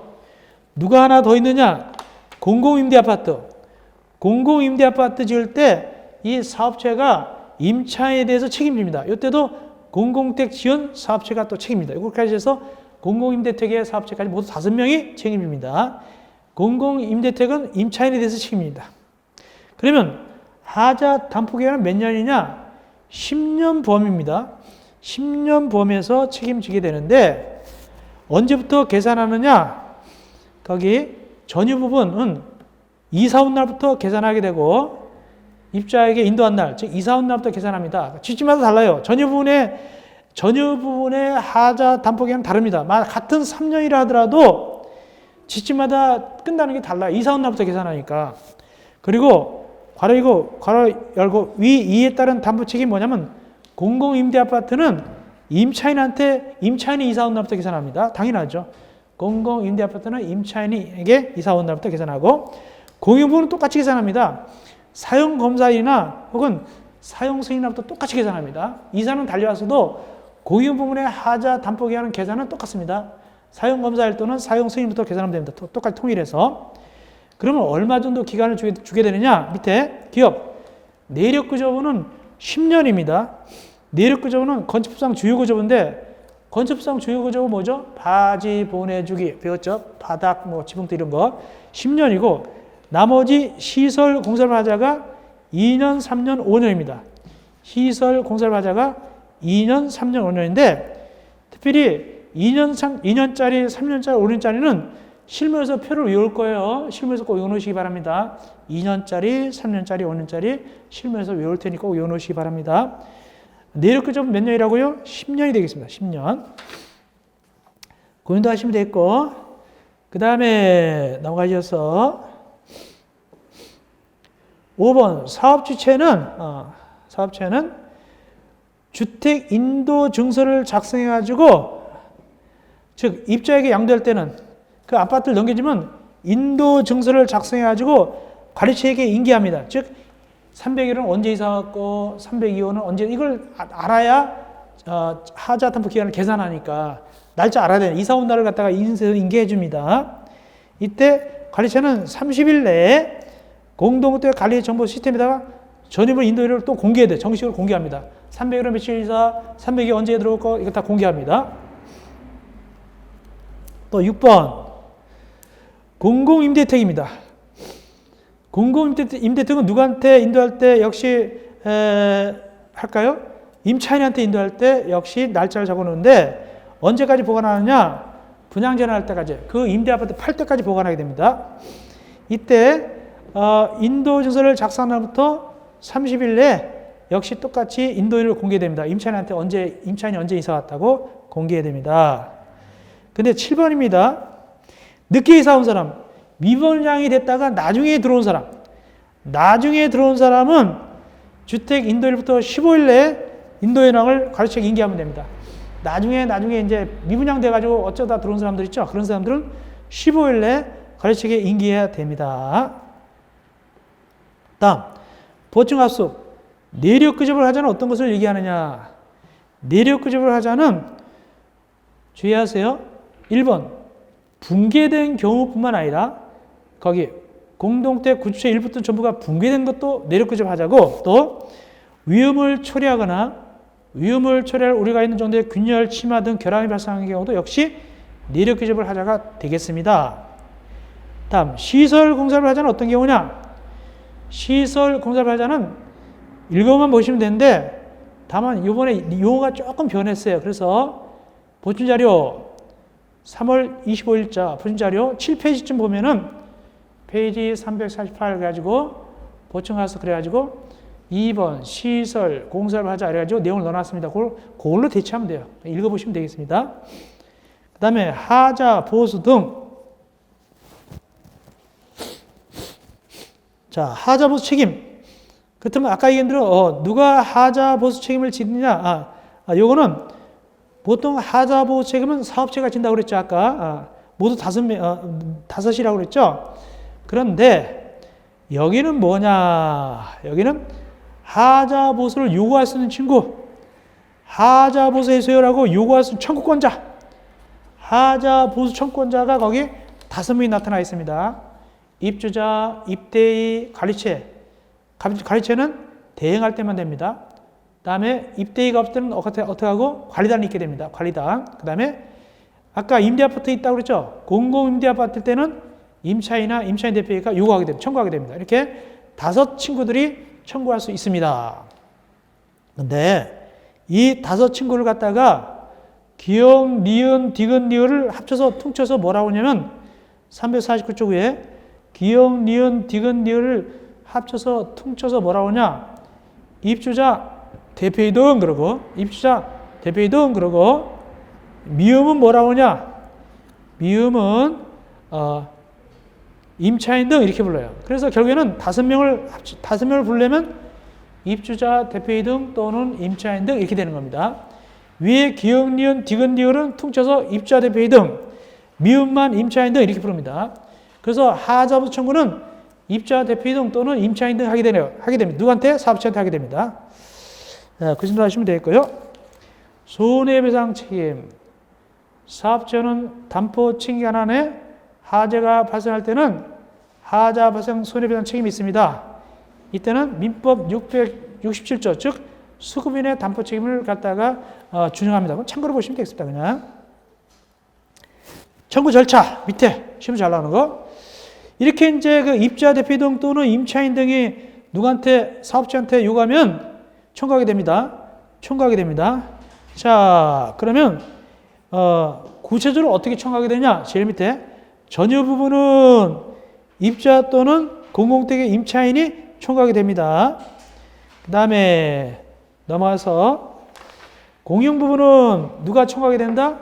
누가 하나 더 있느냐? 공공임대아파트. 공공임대아파트 지을 때 이 사업체가 임차인에 대해서 책임집니다. 이때도 공공택 지원 사업체가 또 책임집니다. 이것까지 해서 공공임대택의 사업체까지 모두 5명이 책임집니다. 공공임대택은 임차인에 대해서 책임집니다. 그러면 하자 담보기간은 몇 년이냐? 10년 범위입니다. 10년 범위에서 책임지게 되는데 언제부터 계산하느냐? 거기 전유 부분은 이사 온 날부터 계산하게 되고 입자에게 인도한 날, 즉 이사 온 날부터 계산합니다. 집집마다 달라요. 전유 부분의 하자 담보기간은 다릅니다. 같은 3년이라 하더라도 집집마다 끝나는 게 달라요. 이사 온 날부터 계산하니까. 그리고 괄호 열고 위 이에 따른 담보 책임이 뭐냐면 공공임대아파트는 임차인이 이사 온 날부터 계산합니다. 당연하죠. 공공임대아파트는 임차인에게 이사 온 날부터 계산하고 공유부는 똑같이 계산합니다. 사용검사일이나 혹은 사용승인날부터 똑같이 계산합니다. 이사는 달려와서도 공유부문의 하자 담보기간은 계산은 똑같습니다. 사용검사일 또는 사용승인부터 계산하면 됩니다. 똑같이 통일해서. 그러면 얼마 정도 기간을 주게 되느냐? 밑에 기업 내력구조부는 10년입니다. 내력구조부는 건축법상 주요구조부인데 건축법상 주요구조부 뭐죠? 바지 보내주기 배웠죠? 바닥, 지붕도 이런 거 10년이고 나머지 시설 공사를 하자가 2년, 3년, 5년입니다. 시설 공사를 하자가 2년, 3년, 5년인데 특별히 2년짜리, 3년짜리, 5년짜리는 실무에서 표를 외울 거예요. 실무에서 꼭 외워놓으시기 바랍니다. 2년짜리, 3년짜리, 5년짜리 실무에서 외울 테니까 꼭 외워놓으시기 바랍니다. 내력구조부 몇 년이라고요? 10년이 되겠습니다. 10년. 고민도 하시면 되겠고 그 다음에 넘어가셔서 5번 사업주체는 주택 인도 증서를 작성해가지고 즉 입자에게 양도할 때는 그 아파트를 넘겨주면 인도 증서를 작성해가지고 관리처에게 인계합니다. 즉 301호는 언제 이사 왔고 302호는 언제 이걸 알아야 하자 담보 기간을 계산하니까 날짜 알아야 돼요. 이사 온 날을 갖다가 인계해 줍니다. 이때 관리처는 30일 내에 공동주택 관리 정보 시스템에다가 전유물 인도일을 또 공개해야 돼요. 정식으로 공개합니다. 301호 며칠 이사, 302호 언제 들어올 거 이거 다 공개합니다. 또 6번 공공임대택입니다. 공공임대택은 누구한테 인도할 때 역시 할까요? 임차인한테 인도할 때 역시 날짜를 적어놓는데 언제까지 보관하느냐? 분양전환할 때까지 그 임대아파트 팔 때까지 보관하게 됩니다. 이때 인도증서를 작성한 날부터 30일 내에 역시 똑같이 인도일을 공개됩니다. 임차인이 언제 이사 왔다고 공개해야 됩니다. 근데 7번입니다. 늦게 이사 온 사람, 미분양이 됐다가 나중에 들어온 사람. 나중에 들어온 사람은 주택 인도일부터 15일 내에 인도인왕을 관리처에 인계하면 됩니다. 나중에 이제 미분양 돼가지고 어쩌다 들어온 사람들 있죠? 그런 사람들은 15일 내에 관리처에 인계해야 됩니다. 다음, 보충합숙. 내력구조를 하자는 어떤 것을 얘기하느냐? 내력구조를 하자는 주의하세요. 1번, 붕괴된 경우뿐만 아니라 거기 공동택 구주체 일부 등 전부가 붕괴된 것도 내력구조 하자고 또 위험을 초래할 우려가 있는 정도의 균열, 침하 등 결함이 발생하는 경우도 역시 내력구조를 하자가 되겠습니다. 다음, 시설 공사를 하자는 어떤 경우냐? 시설 공사를 하자는 읽어만 보시면 되는데 다만 이번에 용어가 조금 변했어요. 그래서 보충자료 3월 25일자 보충자료 7페이지쯤 보면은 페이지 348 가지고 보충해서 그래가지고 2번 시설 공사를 하자 그래가지고 내용을 넣어놨습니다. 그걸로 대체하면 돼요. 읽어보시면 되겠습니다. 그 다음에 하자 보수 등. 자, 하자 보수 책임. 그렇다면 아까 얘기한 대로 누가 하자 보수 책임을 지느냐? 요거는 보통 하자 보수 책임은 사업체가 진다고 그랬죠. 아까 모두 5이라고 그랬죠. 그런데 여기는 뭐냐? 여기는 하자 보수를 요구할 수 있는 친구. 하자 보수 해소요라고 요구할 수 있는 청구권자. 하자 보수 청구권자가 거기 5명이 나타나 있습니다. 입주자, 입대의, 관리체. 관리체는 대행할 때만 됩니다. 그 다음에 입대의가 없을 때는 어떻게 하고? 관리단이 있게 됩니다. 관리단. 그 다음에 아까 임대아파트 있다고 그랬죠? 공공임대아파트 때는 임차인이나 임차인 대표가 요구하게 됩니다. 청구하게 됩니다. 이렇게 5 친구들이 청구할 수 있습니다. 근데 이 5 친구를 갖다가 기역, 니은, 디귿, 리을을 합쳐서 퉁쳐서 뭐라고 하냐면 349쪽 위에 기역, 니은, 디귿, 리을을 합쳐서 퉁쳐서 뭐라고 하냐? 입주자 대표이동 그러고 입주자 대표이동 그러고 미음은 뭐라고 하냐? 미음은 임차인 등 이렇게 불러요. 그래서 결국에는 5명을 부르려면 입주자 대표이동 또는 임차인 등 이렇게 되는 겁니다. 위에 기역, 니은, 디귿, 리을은 퉁쳐서 입주자 대표이동, 미음만 임차인 등 이렇게 부릅니다. 그래서 하자보수 청구는 입주자 대표이동 또는 임차인 등 하게 됩니다. 누구한테? 사업체한테 하게 됩니다. 그 정도 하시면 되겠고요. 손해배상 책임. 사업자는 담보 책임 안에 하자가 발생할 때는 하자 발생 손해배상 책임이 있습니다. 이때는 민법 667조, 즉 수급인의 담보 책임을 갖다가 준용합니다. 참고로 보시면 되겠습니다. 그냥 청구 절차 밑에 시험 잘 나오는 거. 이렇게 이제 그 입주자 대표이동 또는 임차인 등이 누구한테 사업자한테 요구하면 청구하게 됩니다. 청구하게 됩니다. 자, 그러면 구체적으로 어떻게 청구하게 되냐? 제일 밑에 전유 부분은 입주자 또는 공공택의 임차인이 청구하게 됩니다. 그 다음에 넘어가서 공용 부분은 누가 청구하게 된다?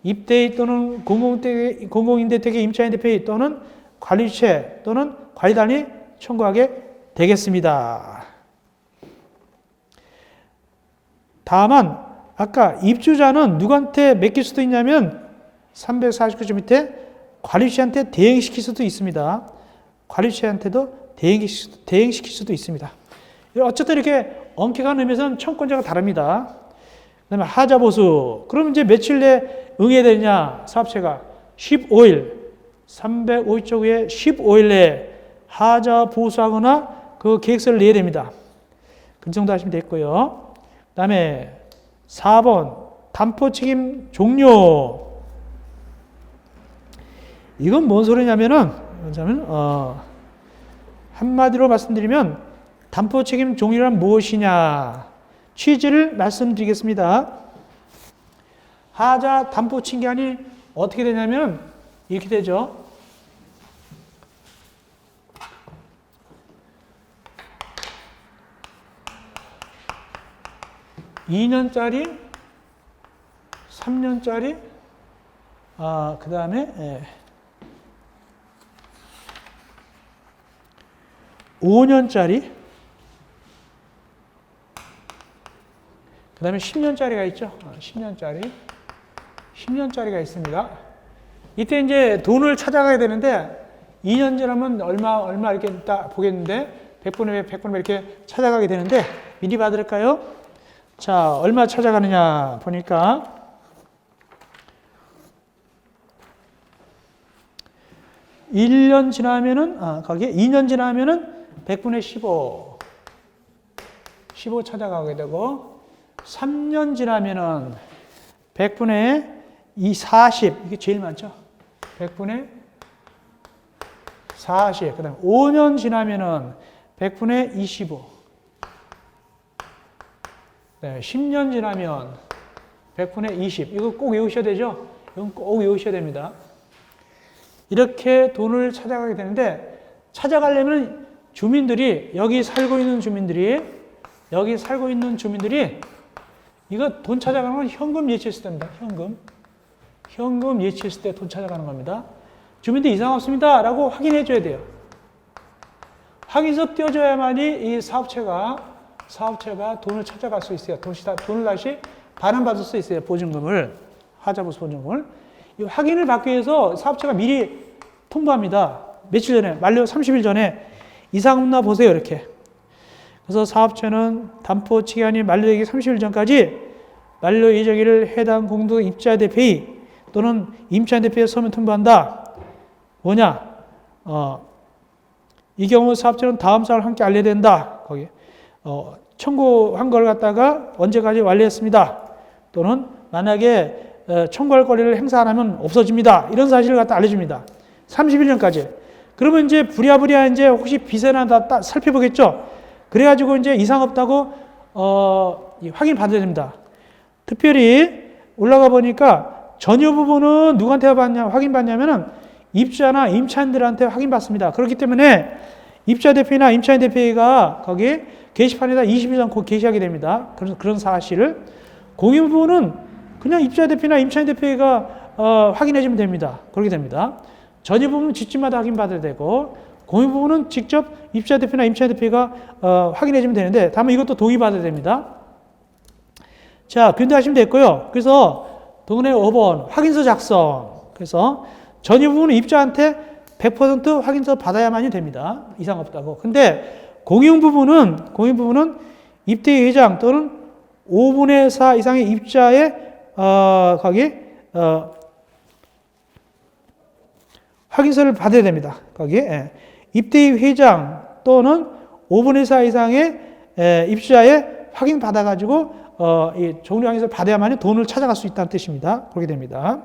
입대의 또는 공공임대택의 임차인 대표의 또는 관리체 또는 관리단이 청구하게 되겠습니다. 다만 아까 입주자는 누구한테 맡길 수도 있냐면 349조 밑에 관리체한테 대행시킬 수도 있습니다. 관리체한테도 대행시킬 수도 있습니다. 어쨌든 이렇게 엄격한 의미에서는 청구권자가 다릅니다. 그 다음에 하자보수. 그럼 이제 며칠 내에 응해야 되느냐? 사업체가 15일, 350조 위에 15일 내에 하자보수하거나 그 계획서를 내야 됩니다. 그 정도 하시면 되겠고요. 그 다음에 4번 담보책임 종료. 이건 뭔 소리냐면은 한마디로 말씀드리면 담보책임 종료란 무엇이냐 취지를 말씀드리겠습니다. 하자 담보칭 기한이 어떻게 되냐면 이렇게 되죠. (2년짜리) (3년짜리) 그 다음에 5년짜리, 그 다음에 10년짜리가 있죠. 10년짜리가 있습니다. 이때 이제 돈을 찾아가야 되는데 2년 지나면 얼마 이렇게 딱 보겠는데 100분의 100분의 이렇게 찾아가게 되는데 미리 봐드릴까요? 자, 얼마 찾아가느냐 보니까 1년 지나면은 거기에 2년 지나면은 100분의 15 찾아가게 되고 3년 지나면은 100분의 40 이게 제일 많죠. 100분의 40 그 다음에 5년 지나면은 100분의 25 네, 10년 지나면 100분의 20 이거 꼭 외우셔야 되죠. 이건 꼭 외우셔야 됩니다. 이렇게 돈을 찾아가게 되는데 찾아가려면 주민들이 여기 살고 있는 주민들이 이거 돈 찾아가는 건 현금 예치했을 때입니다. 현금 예치했을 때 돈 찾아가는 겁니다. 주민들 이상 없습니다 라고 확인해 줘야 돼요. 확인서 띄워줘야만이 이 사업체가 돈을 찾아갈 수 있어요. 돈을 다시 반환받을 수 있어요. 보증금을, 하자보수 보증금을. 이 확인을 받기 위해서 사업체가 미리 통보합니다. 며칠 전에, 만료 30일 전에 이상 없나 보세요. 이렇게. 그래서 사업체는 담보期限이 만료되기 30일 전까지 만료 예정일을 해당 공동 입자 대표의 또는 임차인 대표에 서면 통보한다. 뭐냐? 이 경우 사업체는 다음 사항을 함께 알려야 된다. 거기 청구한 걸 갖다가 언제까지 완료했습니다. 또는 만약에 청구할 권리를 행사 안 하면 없어집니다. 이런 사실을 갖다 알려줍니다. 30일 전까지. 그러면 이제 부랴부랴 이제 혹시 비세나 다 살펴보겠죠. 그래가지고 이제 이상 없다고 확인 받아야 됩니다. 특별히 올라가 보니까 전유 부분은 누구한테 확인 받냐면은 입주자나 임차인들한테 확인 받습니다. 그렇기 때문에 입주자 대표나 임차인 대표가 거기 게시판에다 20일 전고 게시하게 됩니다. 그런 사실을 공유 부분은 그냥 입주자 대표나 임차인 대표가 확인해주면 됩니다. 그렇게 됩니다. 전유 부분은 집집마다 확인 받아야 되고 공유 부분은 직접 입주자 대표나 임차인 대표가 확인해주면 되는데 다만 이것도 동의 받아야 됩니다. 자, 견도하시면 됐고요. 그래서 동네 5번 확인서 작성. 그래서 전유 부분은 입주자한테 100% 확인서 받아야만이 됩니다. 이상 없다고. 근데 공유 부분은 입대 회장 또는 5분의 4 이상의 입주자의 거기 확인서를 받아야 됩니다. 거기 입대 회장 또는 5분의 4 이상의 입주자의 확인 받아가지고 이 종료 확인서를 받아야만이 돈을 찾아갈 수 있다는 뜻입니다. 그렇게 됩니다.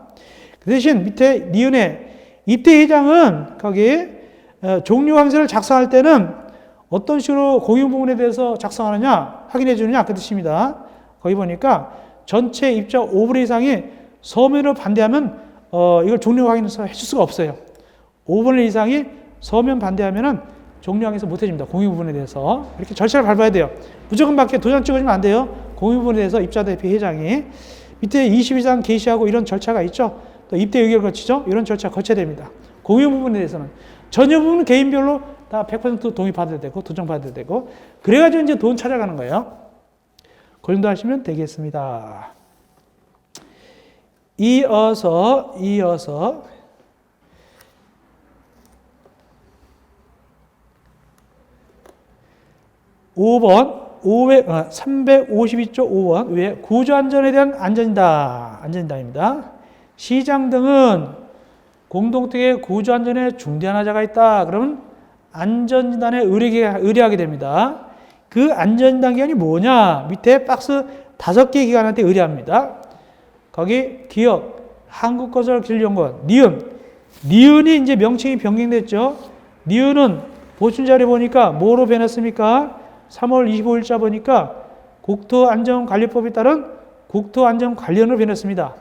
그 대신 밑에 니은에 입대 회장은 거기 종료 확인서를 작성할 때는 어떤 식으로 공유 부분에 대해서 작성하느냐 확인해 주느냐 그 뜻입니다. 거기 보니까 전체 입주자 5분의 이상이 서면으로 반대하면 이걸 종료 확인서 해줄 수가 없어요. 5분의 이상이 서면 반대하면은 종료 확인서 못 해줍니다. 공유 부분에 대해서 이렇게 절차를 밟아야 돼요. 무조건 밖에 도장 찍어주면 안 돼요. 공유 부분에 대해서 입주자 대표 회장이 밑에 20 이상 게시하고 이런 절차가 있죠. 또 입대 의결 거치죠. 이런 절차 거쳐야 됩니다. 공유 부분에 대해서는 전유 부분은 개인별로 다 100% 동의 받아야 되고 도정 받아야 되고 그래가지고 이제 돈 찾아가는 거예요. 그 정도 하시면 되겠습니다. 이어서 5번 352조 5원 왜 구조안전에 대한 안전진단입니다. 시장 등은 공동택의 구조안전에 중대한 하자가 있다. 그러면 안전진단에 의뢰하게 됩니다. 그 안전진단 기관이 뭐냐? 밑에 박스 5개 기관한테 의뢰합니다. 거기 기업, 한국건설기술연구원, 니은이 이제 명칭이 변경됐죠. 니은은 보충자료 보니까 뭐로 변했습니까? 3월 25일자 보니까 국토안전관리법에 따른 국토안전관리원으로 변했습니다.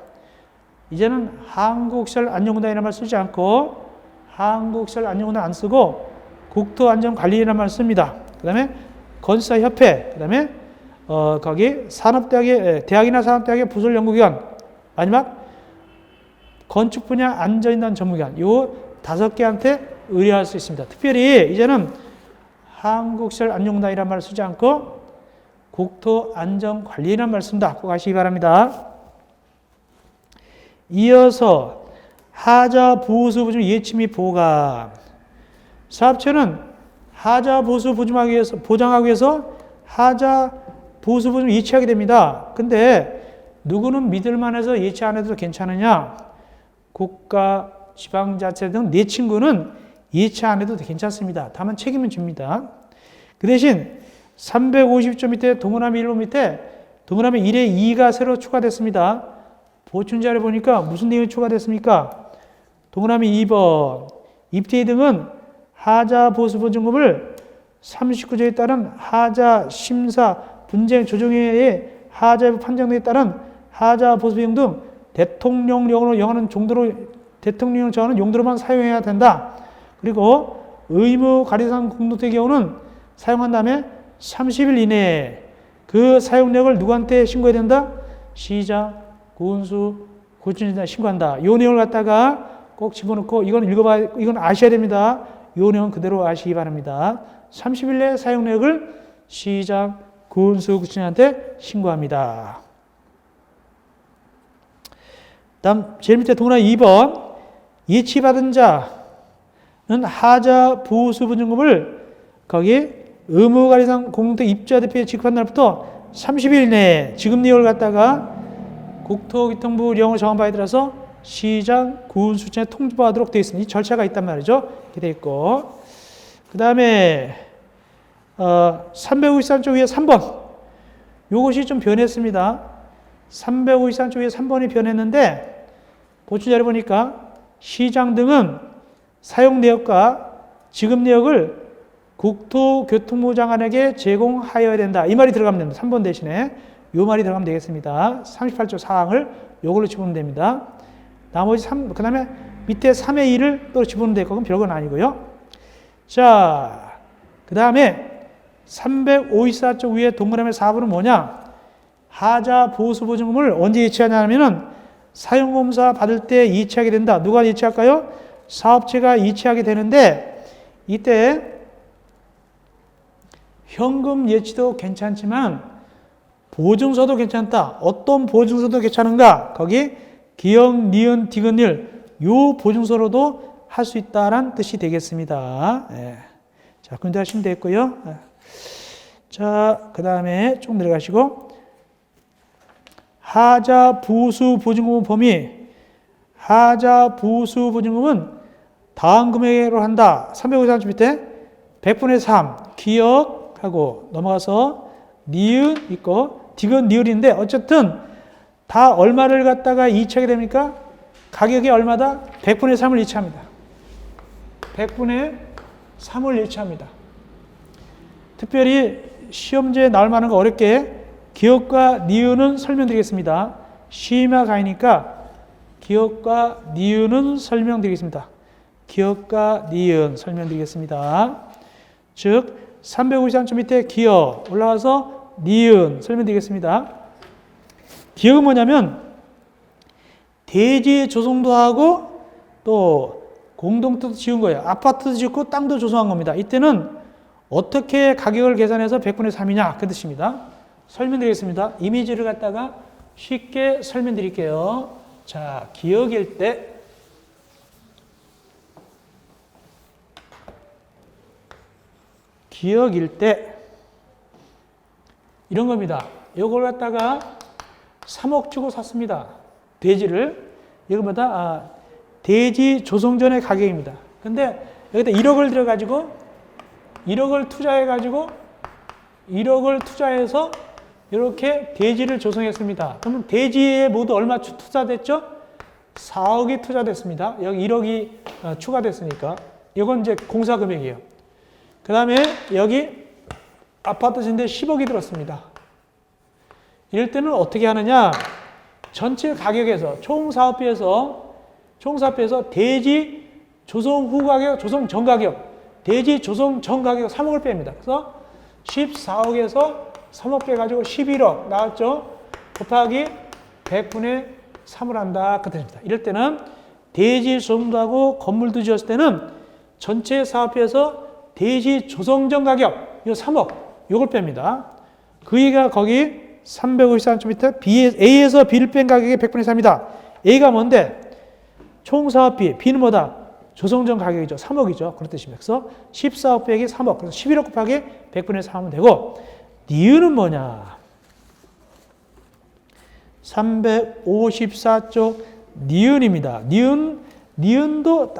이제는 한국시설안전공단이라는 말 쓰지 않고 한국시설안전공단 안 쓰고 국토안전관리라는 말 씁니다. 그 다음에 건설협회, 그 다음에 거기 대학이나 산업대학의 부설연구기관, 마지막 건축 분야 안전진단 전문기관, 요 5개한테 의뢰할 수 있습니다. 특별히 이제는 한국시설안전공단이라는 말을 쓰지 않고 국토안전관리라는 말을 씁니다. 꼭 아시기 바랍니다. 이어서 하자 보수 부중 예치 및 보강. 사업체는 하자 보수 보장하기 위해서 하자 보수 부중 예치하게 됩니다. 근데 누구는 믿을만해서 예치 안 해도 괜찮으냐? 국가, 지방자치 등 네 친구는 예치 안 해도 괜찮습니다. 다만 책임은 집니다. 그 대신 350조 밑에 동그라미 1번 밑에 동그라미 1에 2가 새로 추가됐습니다. 보충자를 보니까 무슨 내용이 추가됐습니까? 동그라미 2번 입대 등은 하자 보수 보증금을 39조에 따른 하자 심사 분쟁 조정회의 하자 판정에 따른 하자 보수 비용 등 대통령령으로 정하는 용도로만 사용해야 된다. 그리고 의무 가리산 공동택의 경우는 사용한 다음에 30일 이내에 그 사용력을 누구한테 신고해야 된다? 시장, 군수, 고준진단에 신고한다. 이 내용을 갖다가 꼭 집어넣고 이건 아셔야 됩니다. 이 내용 그대로 아시기 바랍니다. 30일 내 사용력을 시장, 군수, 고준진단한테 신고합니다. 다음 제일 밑에 동그라미 2번 예치받은 자는 하자 보수 보증금을 거기 의무관리상 공동택 입주자 대표에 지급한 날부터 30일 내에 지급 내역을 갖다가 국토교통부 령을 정한 바에 따라서 시장 군수청에 통보하도록 되어 있습니다. 이 절차가 있단 말이죠. 이렇게 되어 있고, 그 다음에 353조 위에 3번 요것이 좀 변했습니다. 353조 위에 3번이 변했는데 보충자료 보니까 시장 등은 사용 내역과 지급 내역을 국토교통부 장관에게 제공하여야 된다. 이 말이 들어가면 됩니다. 3번 대신에 이 말이 들어가면 되겠습니다. 38조 사항을 요걸로 집어넣으면 됩니다. 나머지 그 다음에 밑에 3의 2를 또 집어넣으면 되고, 그건 별건 아니고요. 자, 그 다음에 354조 위에 동그라미 4번은 뭐냐? 하자 보수보증금을 언제 이체하냐면은 사용검사 받을 때 이체하게 된다. 누가 이체할까요? 사업체가 이체하게 되는데, 이때 현금 예치도 괜찮지만 보증서도 괜찮다. 어떤 보증서도 괜찮은가? 거기 기역, 니은, 디귿일 요 보증서로도 할 수 있다라는 뜻이 되겠습니다. 예. 자, 그런데 하시면 되겠고요. 예. 자, 그 다음에 쭉 내려가시고 하자 부수 보증금 범위. 하자 부수 보증금은 다음 금액으로 한다. 353조 밑에 100분의 3 기역하고 넘어가서 니은 있고 디귿 니을인데 어쨌든 다 얼마를 갖다가 이체하게 됩니까? 가격이 얼마다? 100분의 3을 이체합니다. 100분의 3을 이체합니다. 특별히 시험지에 나올 만한 거 어렵게 기역과 니은은 설명드리겠습니다. 시마 가이니까 기역과 니은은 설명드리겠습니다. 기역과 니은 설명드리겠습니다. 즉 353점 밑에 기역 올라가서 니은 설명드리겠습니다. 기역은 뭐냐면 대지 조성도 하고 또 공동도 지은 거예요. 아파트도 짓고 땅도 조성한 겁니다. 이때는 어떻게 가격을 계산해서 100분의 3이냐 그 뜻입니다. 설명드리겠습니다. 이미지를 갖다가 쉽게 설명드릴게요. 자, 기역일 때 이런 겁니다. 이걸 갖다가 3억 주고 샀습니다. 대지를. 이거보다 대지 조성 전의 가격입니다. 근데 여기다 1억을 들여가지고 1억을 투자해가지고 1억을 투자해서 이렇게 대지를 조성했습니다. 그러면 대지에 모두 얼마 투자됐죠? 4억이 투자됐습니다. 여기 1억이 추가됐으니까. 이건 이제 공사 금액이에요. 그 다음에 여기 아파트 짓는데 10억이 들었습니다. 이럴 때는 어떻게 하느냐? 전체 가격에서 총 사업비에서 대지 조성 후 가격, 조성 전 가격, 대지 조성 전 가격 3억을 뺍니다. 그래서 14억에서 3억 빼가지고 11억 나왔죠? 곱하기 100분의 3을 한다. 그 뜻입니다. 이럴 때는 대지 조성도 하고 건물도 지었을 때는 전체 사업비에서 대지 조성 전 가격, 이 3억, 요걸 뺍니다. 그 얘기가 거기 353.m A에서 B를 뺀 가격이 100분의 3이다. A가 뭔데? 총 사업비, B는 뭐다? 조성 전 가격이죠. 3억이죠. 그런 뜻입니다. 그래서 14억 빼기 3억, 그래서 11억 곱하기 100분의 3 하면 되고, 니은은 뭐냐? 354쪽 니은입니다. 니은도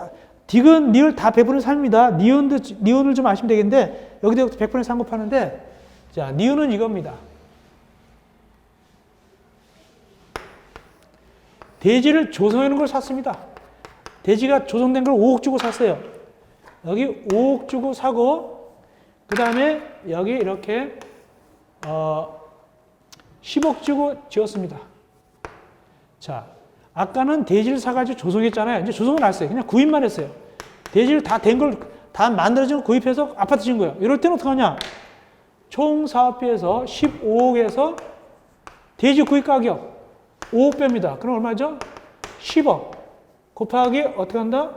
디귿, 니을 다 100분의 3입니다. 니은을 좀 아시면 되겠는데, 여기도 100분의 3 곱하는데, 자, 니은은 이겁니다. 대지를 조성해 놓은 걸 샀습니다. 대지가 조성된 걸 5억 주고 샀어요. 여기 5억 주고 사고, 그 다음에 여기 이렇게 10억 주고 지었습니다. 자, 아까는 대지를 사가지고 조성했잖아요. 이제 조성을 안 했어요. 그냥 구입만 했어요. 대지를 다 된 걸, 다 만들어진 걸 구입해서 아파트 지은 거예요. 이럴 때는 어떻게 하냐? 총 사업비에서 15억에서 대지 구입 가격 5억 뺍니다. 그럼 얼마죠? 10억. 곱하기 어떻게 한다?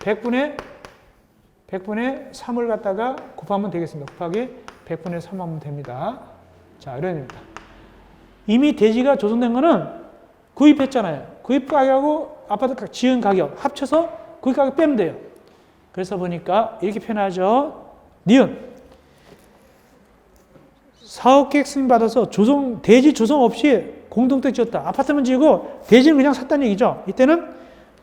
100분의 3을 갖다가 곱하면 되겠습니다. 곱하기 100분의 3 하면 됩니다. 자, 이래야 됩니다. 이미 대지가 조성된 거는 구입했잖아요. 구입 가격하고 아파트 지은 가격 합쳐서 구입 가격 빼면 돼요. 그래서 보니까 이렇게 표현하죠. 니은 사업계획 승인받아서 대지 조성 없이 공동택 지었다. 아파트만 지고 대지는 그냥 샀다는 얘기죠. 이때는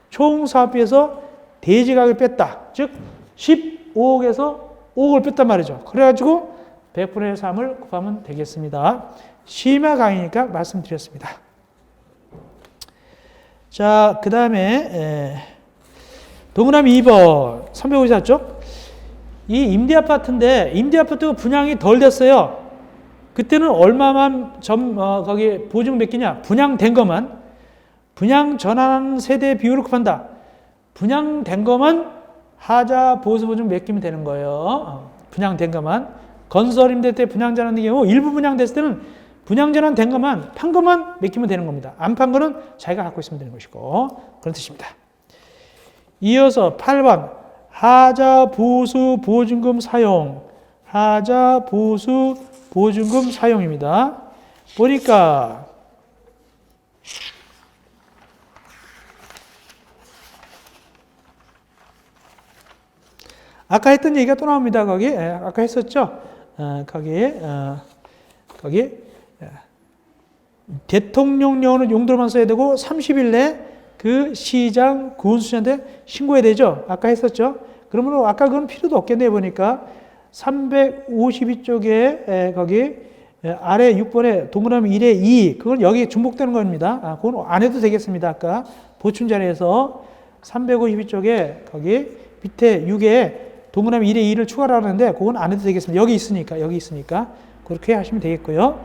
총 사업비에서 대지 가격을 뺐다. 즉 15억에서 5억을 뺐단 말이죠. 그래가지고 100분의 3을 곱하면 되겠습니다. 심야 강의니까 말씀드렸습니다. 자, 그 다음에 동그라미 2번 354쪽. 이 임대아파트인데 임대아파트가 분양이 덜 됐어요. 그때는 얼마만 거기 보증 몇 개냐? 분양된 것만. 분양 전환 세대 비율을 곱한다. 분양된 것만 하자 보수 보증 몇 개면 되는 거예요. 분양된 것만. 건설 임대 때 분양 전환된 경우 일부 분양됐을 때는 분양 전환된 것만 판 것만 몇 개면 되는 겁니다. 안 판 거는 자기가 갖고 있으면 되는 것이고 그런 뜻입니다. 이어서 8번 하자 보수 보증금 사용. 하자 보수 보증금 사용입니다. 보니까 아까 했던 얘기가 또 나옵니다. 거기 아까 했었죠. 거기 대통령령은 용도로만 써야 되고 30일 내 그 시장 군수한테 신고해야 되죠. 아까 했었죠. 그러면 아까 그건 필요도 없겠네요. 보니까 352쪽에 거기 아래 6번에 동그라미 1에 2 그건 여기 중복되는 겁니다. 그건 안 해도 되겠습니다. 아까 보충 자리에서 352쪽에 거기 밑에 6에 동그라미 1에 2를 추가를 하는데 그건 안 해도 되겠습니다. 여기 있으니까 그렇게 하시면 되겠고요.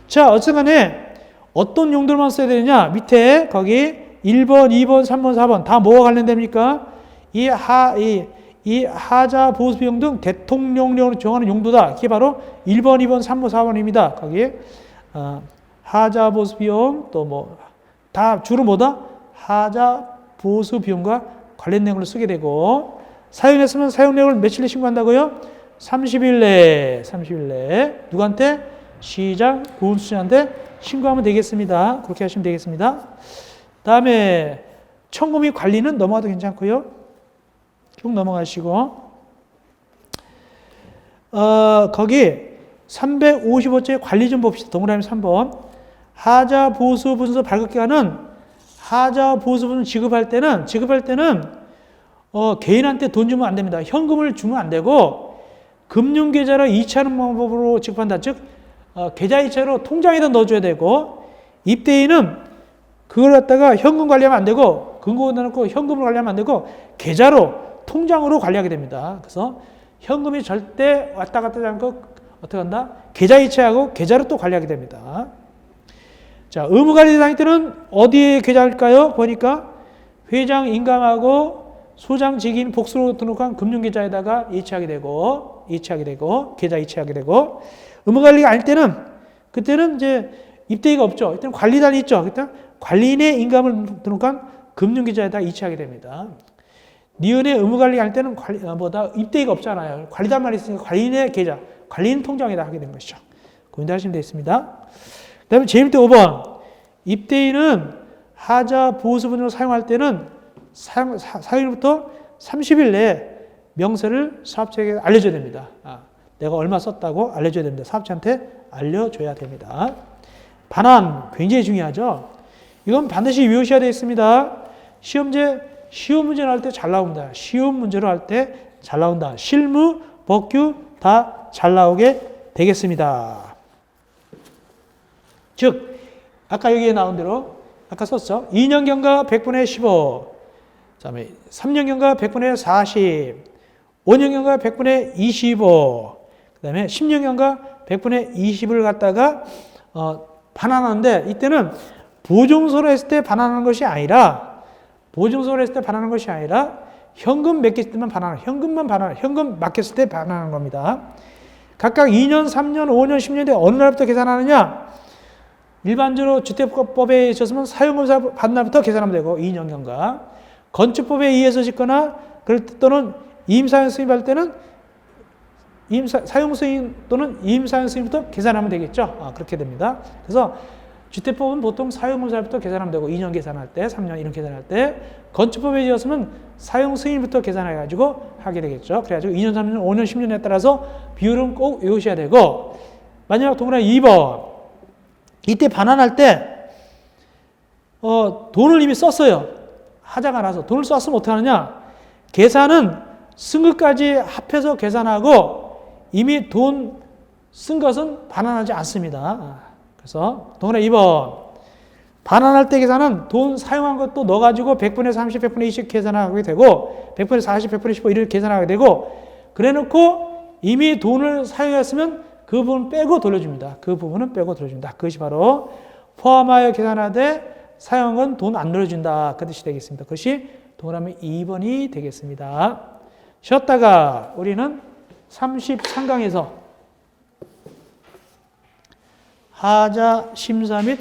자, 어쨌든 간에 어떤 용도로만 써야 되느냐? 밑에 거기 1번, 2번, 3번, 4번 다 뭐가 관련됩니까? 이 하자 보수 비용 등 대통령령으로 정하는 용도다. 이게 바로 1번, 2번, 3번, 4번입니다. 거기 하자 보수 비용 또 뭐 다 주로 뭐다? 하자 보수 비용과 관련된 걸로 쓰게 되고 사용했으면 사용량을 며칠 내 신고한다고요? 30일 내에 누구한테? 시장 군수한테 신고하면 되겠습니다. 그렇게 하시면 되겠습니다. 다음에 청구 및 관리는 넘어가도 괜찮고요. 쭉 넘어가시고 거기 355쪽에 관리 좀 봅시다. 동그라미 3번. 하자 보수 분서 발급 기간은 하자 보수 분서 지급할 때는 개인한테 돈 주면 안 됩니다. 현금을 주면 안 되고 금융계좌로 이체하는 방법으로 지급한다. 즉 계좌 이체로 통장에다 넣어줘야 되고 입대인은 그걸 갖다가 현금 관리하면 안 되고 금고 넣어놓고 현금을 관리하면 안 되고 계좌로 통장으로 관리하게 됩니다. 그래서 현금이 절대 왔다 갔다 하지 않고 어떻게 한다? 계좌 이체하고 계좌로 또 관리하게 됩니다. 자, 의무관리 대상일 때는 어디에 계좌일까요? 보니까 회장 인감하고 소장 직인 복수로 등록한 금융계좌에다가 이체하게 되고 계좌 이체하게 되고 의무관리가 아닐 때는 그때는 이제 입대기가 없죠. 이때는 관리단이 있죠. 그때 관리인의 인감을 등록한 금융계좌에다 이체하게 됩니다. 니은의 의무관리가 아닐 때는 입대기가 없잖아요. 관리단만 있으니까 관리인의 계좌, 관리인 통장에다 하게 된 것이죠. 고민도 하시면 되겠습니다. 그 다음에 제1대 5번. 입대인은 하자 보수분으로 사용할 때는 사용일부터 30일 내에 명세를 사업자에게 알려줘야 됩니다. 내가 얼마 썼다고 알려줘야 됩니다. 사업자한테 알려줘야 됩니다. 반환 굉장히 중요하죠. 이건 반드시 외우셔야 되겠습니다. 쉬운 문제 나올 때 잘 나옵니다. 쉬운 문제로 할 때 잘 나온다. 실무, 법규 다 잘 나오게 되겠습니다. 즉 아까 여기에 나온 대로 아까 썼죠. 2년경과 100분의 15 그다음에 3년경과 100분의 40 5년경과 100분의 25 그다음에 10년경과 100분의 20을 갖다가 반환하는데 이때는 보증서로 했을 때 반환하는 것이 아니라 현금 맡겼을 때만 현금 맡겼을 때 반환하는 겁니다. 각각 2년, 3년, 5년, 10년 대 어느 날부터 계산하느냐? 일반적으로 주택법에 있었으면 사용검사 받은 날부터 계산하면 되고 2년경과 건축법에 의해서 짓거나 또는 임사용 승인받을 때는 사용 승인 또는 임사용 승인부터 계산하면 되겠죠. 그렇게 됩니다. 그래서 주택법은 보통 사용공사부터 계산하면 되고 2년 계산할 때, 3년 이런 계산할 때 건축법에 지었으면 사용 승인부터 계산해가지고 하게 되겠죠. 그래가지고 2년, 3년, 5년, 10년에 따라서 비율은 꼭 외우셔야 되고 마지막 동그라미 2번 이때 반환할 때 돈을 이미 썼어요. 하자가 나서 돈을 썼으면 어떻게 하느냐 계산은 쓴 것까지 합해서 계산하고 이미 돈 쓴 것은 반환하지 않습니다. 그래서 동그라미 2번 반환할 때 계산은 돈 사용한 것도 넣어가지고 100분의 30, 100분의 20 계산하게 되고 100분의 40, 100분의 15 이렇게 계산하게 되고 그래놓고 이미 돈을 사용했으면 그 부분 빼고 돌려줍니다. 그 부분은 빼고 돌려줍니다. 그것이 바로 포함하여 계산하되 사용한 건 돈 안 돌려준다. 그 뜻이 되겠습니다. 그것이 동그라미 2번이 되겠습니다. 쉬었다가 우리는 33강에서 하자 심사 및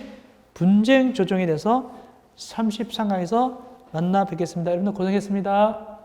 분쟁 조정에 대해서 33강에서 만나 뵙겠습니다. 여러분들 고생했습니다.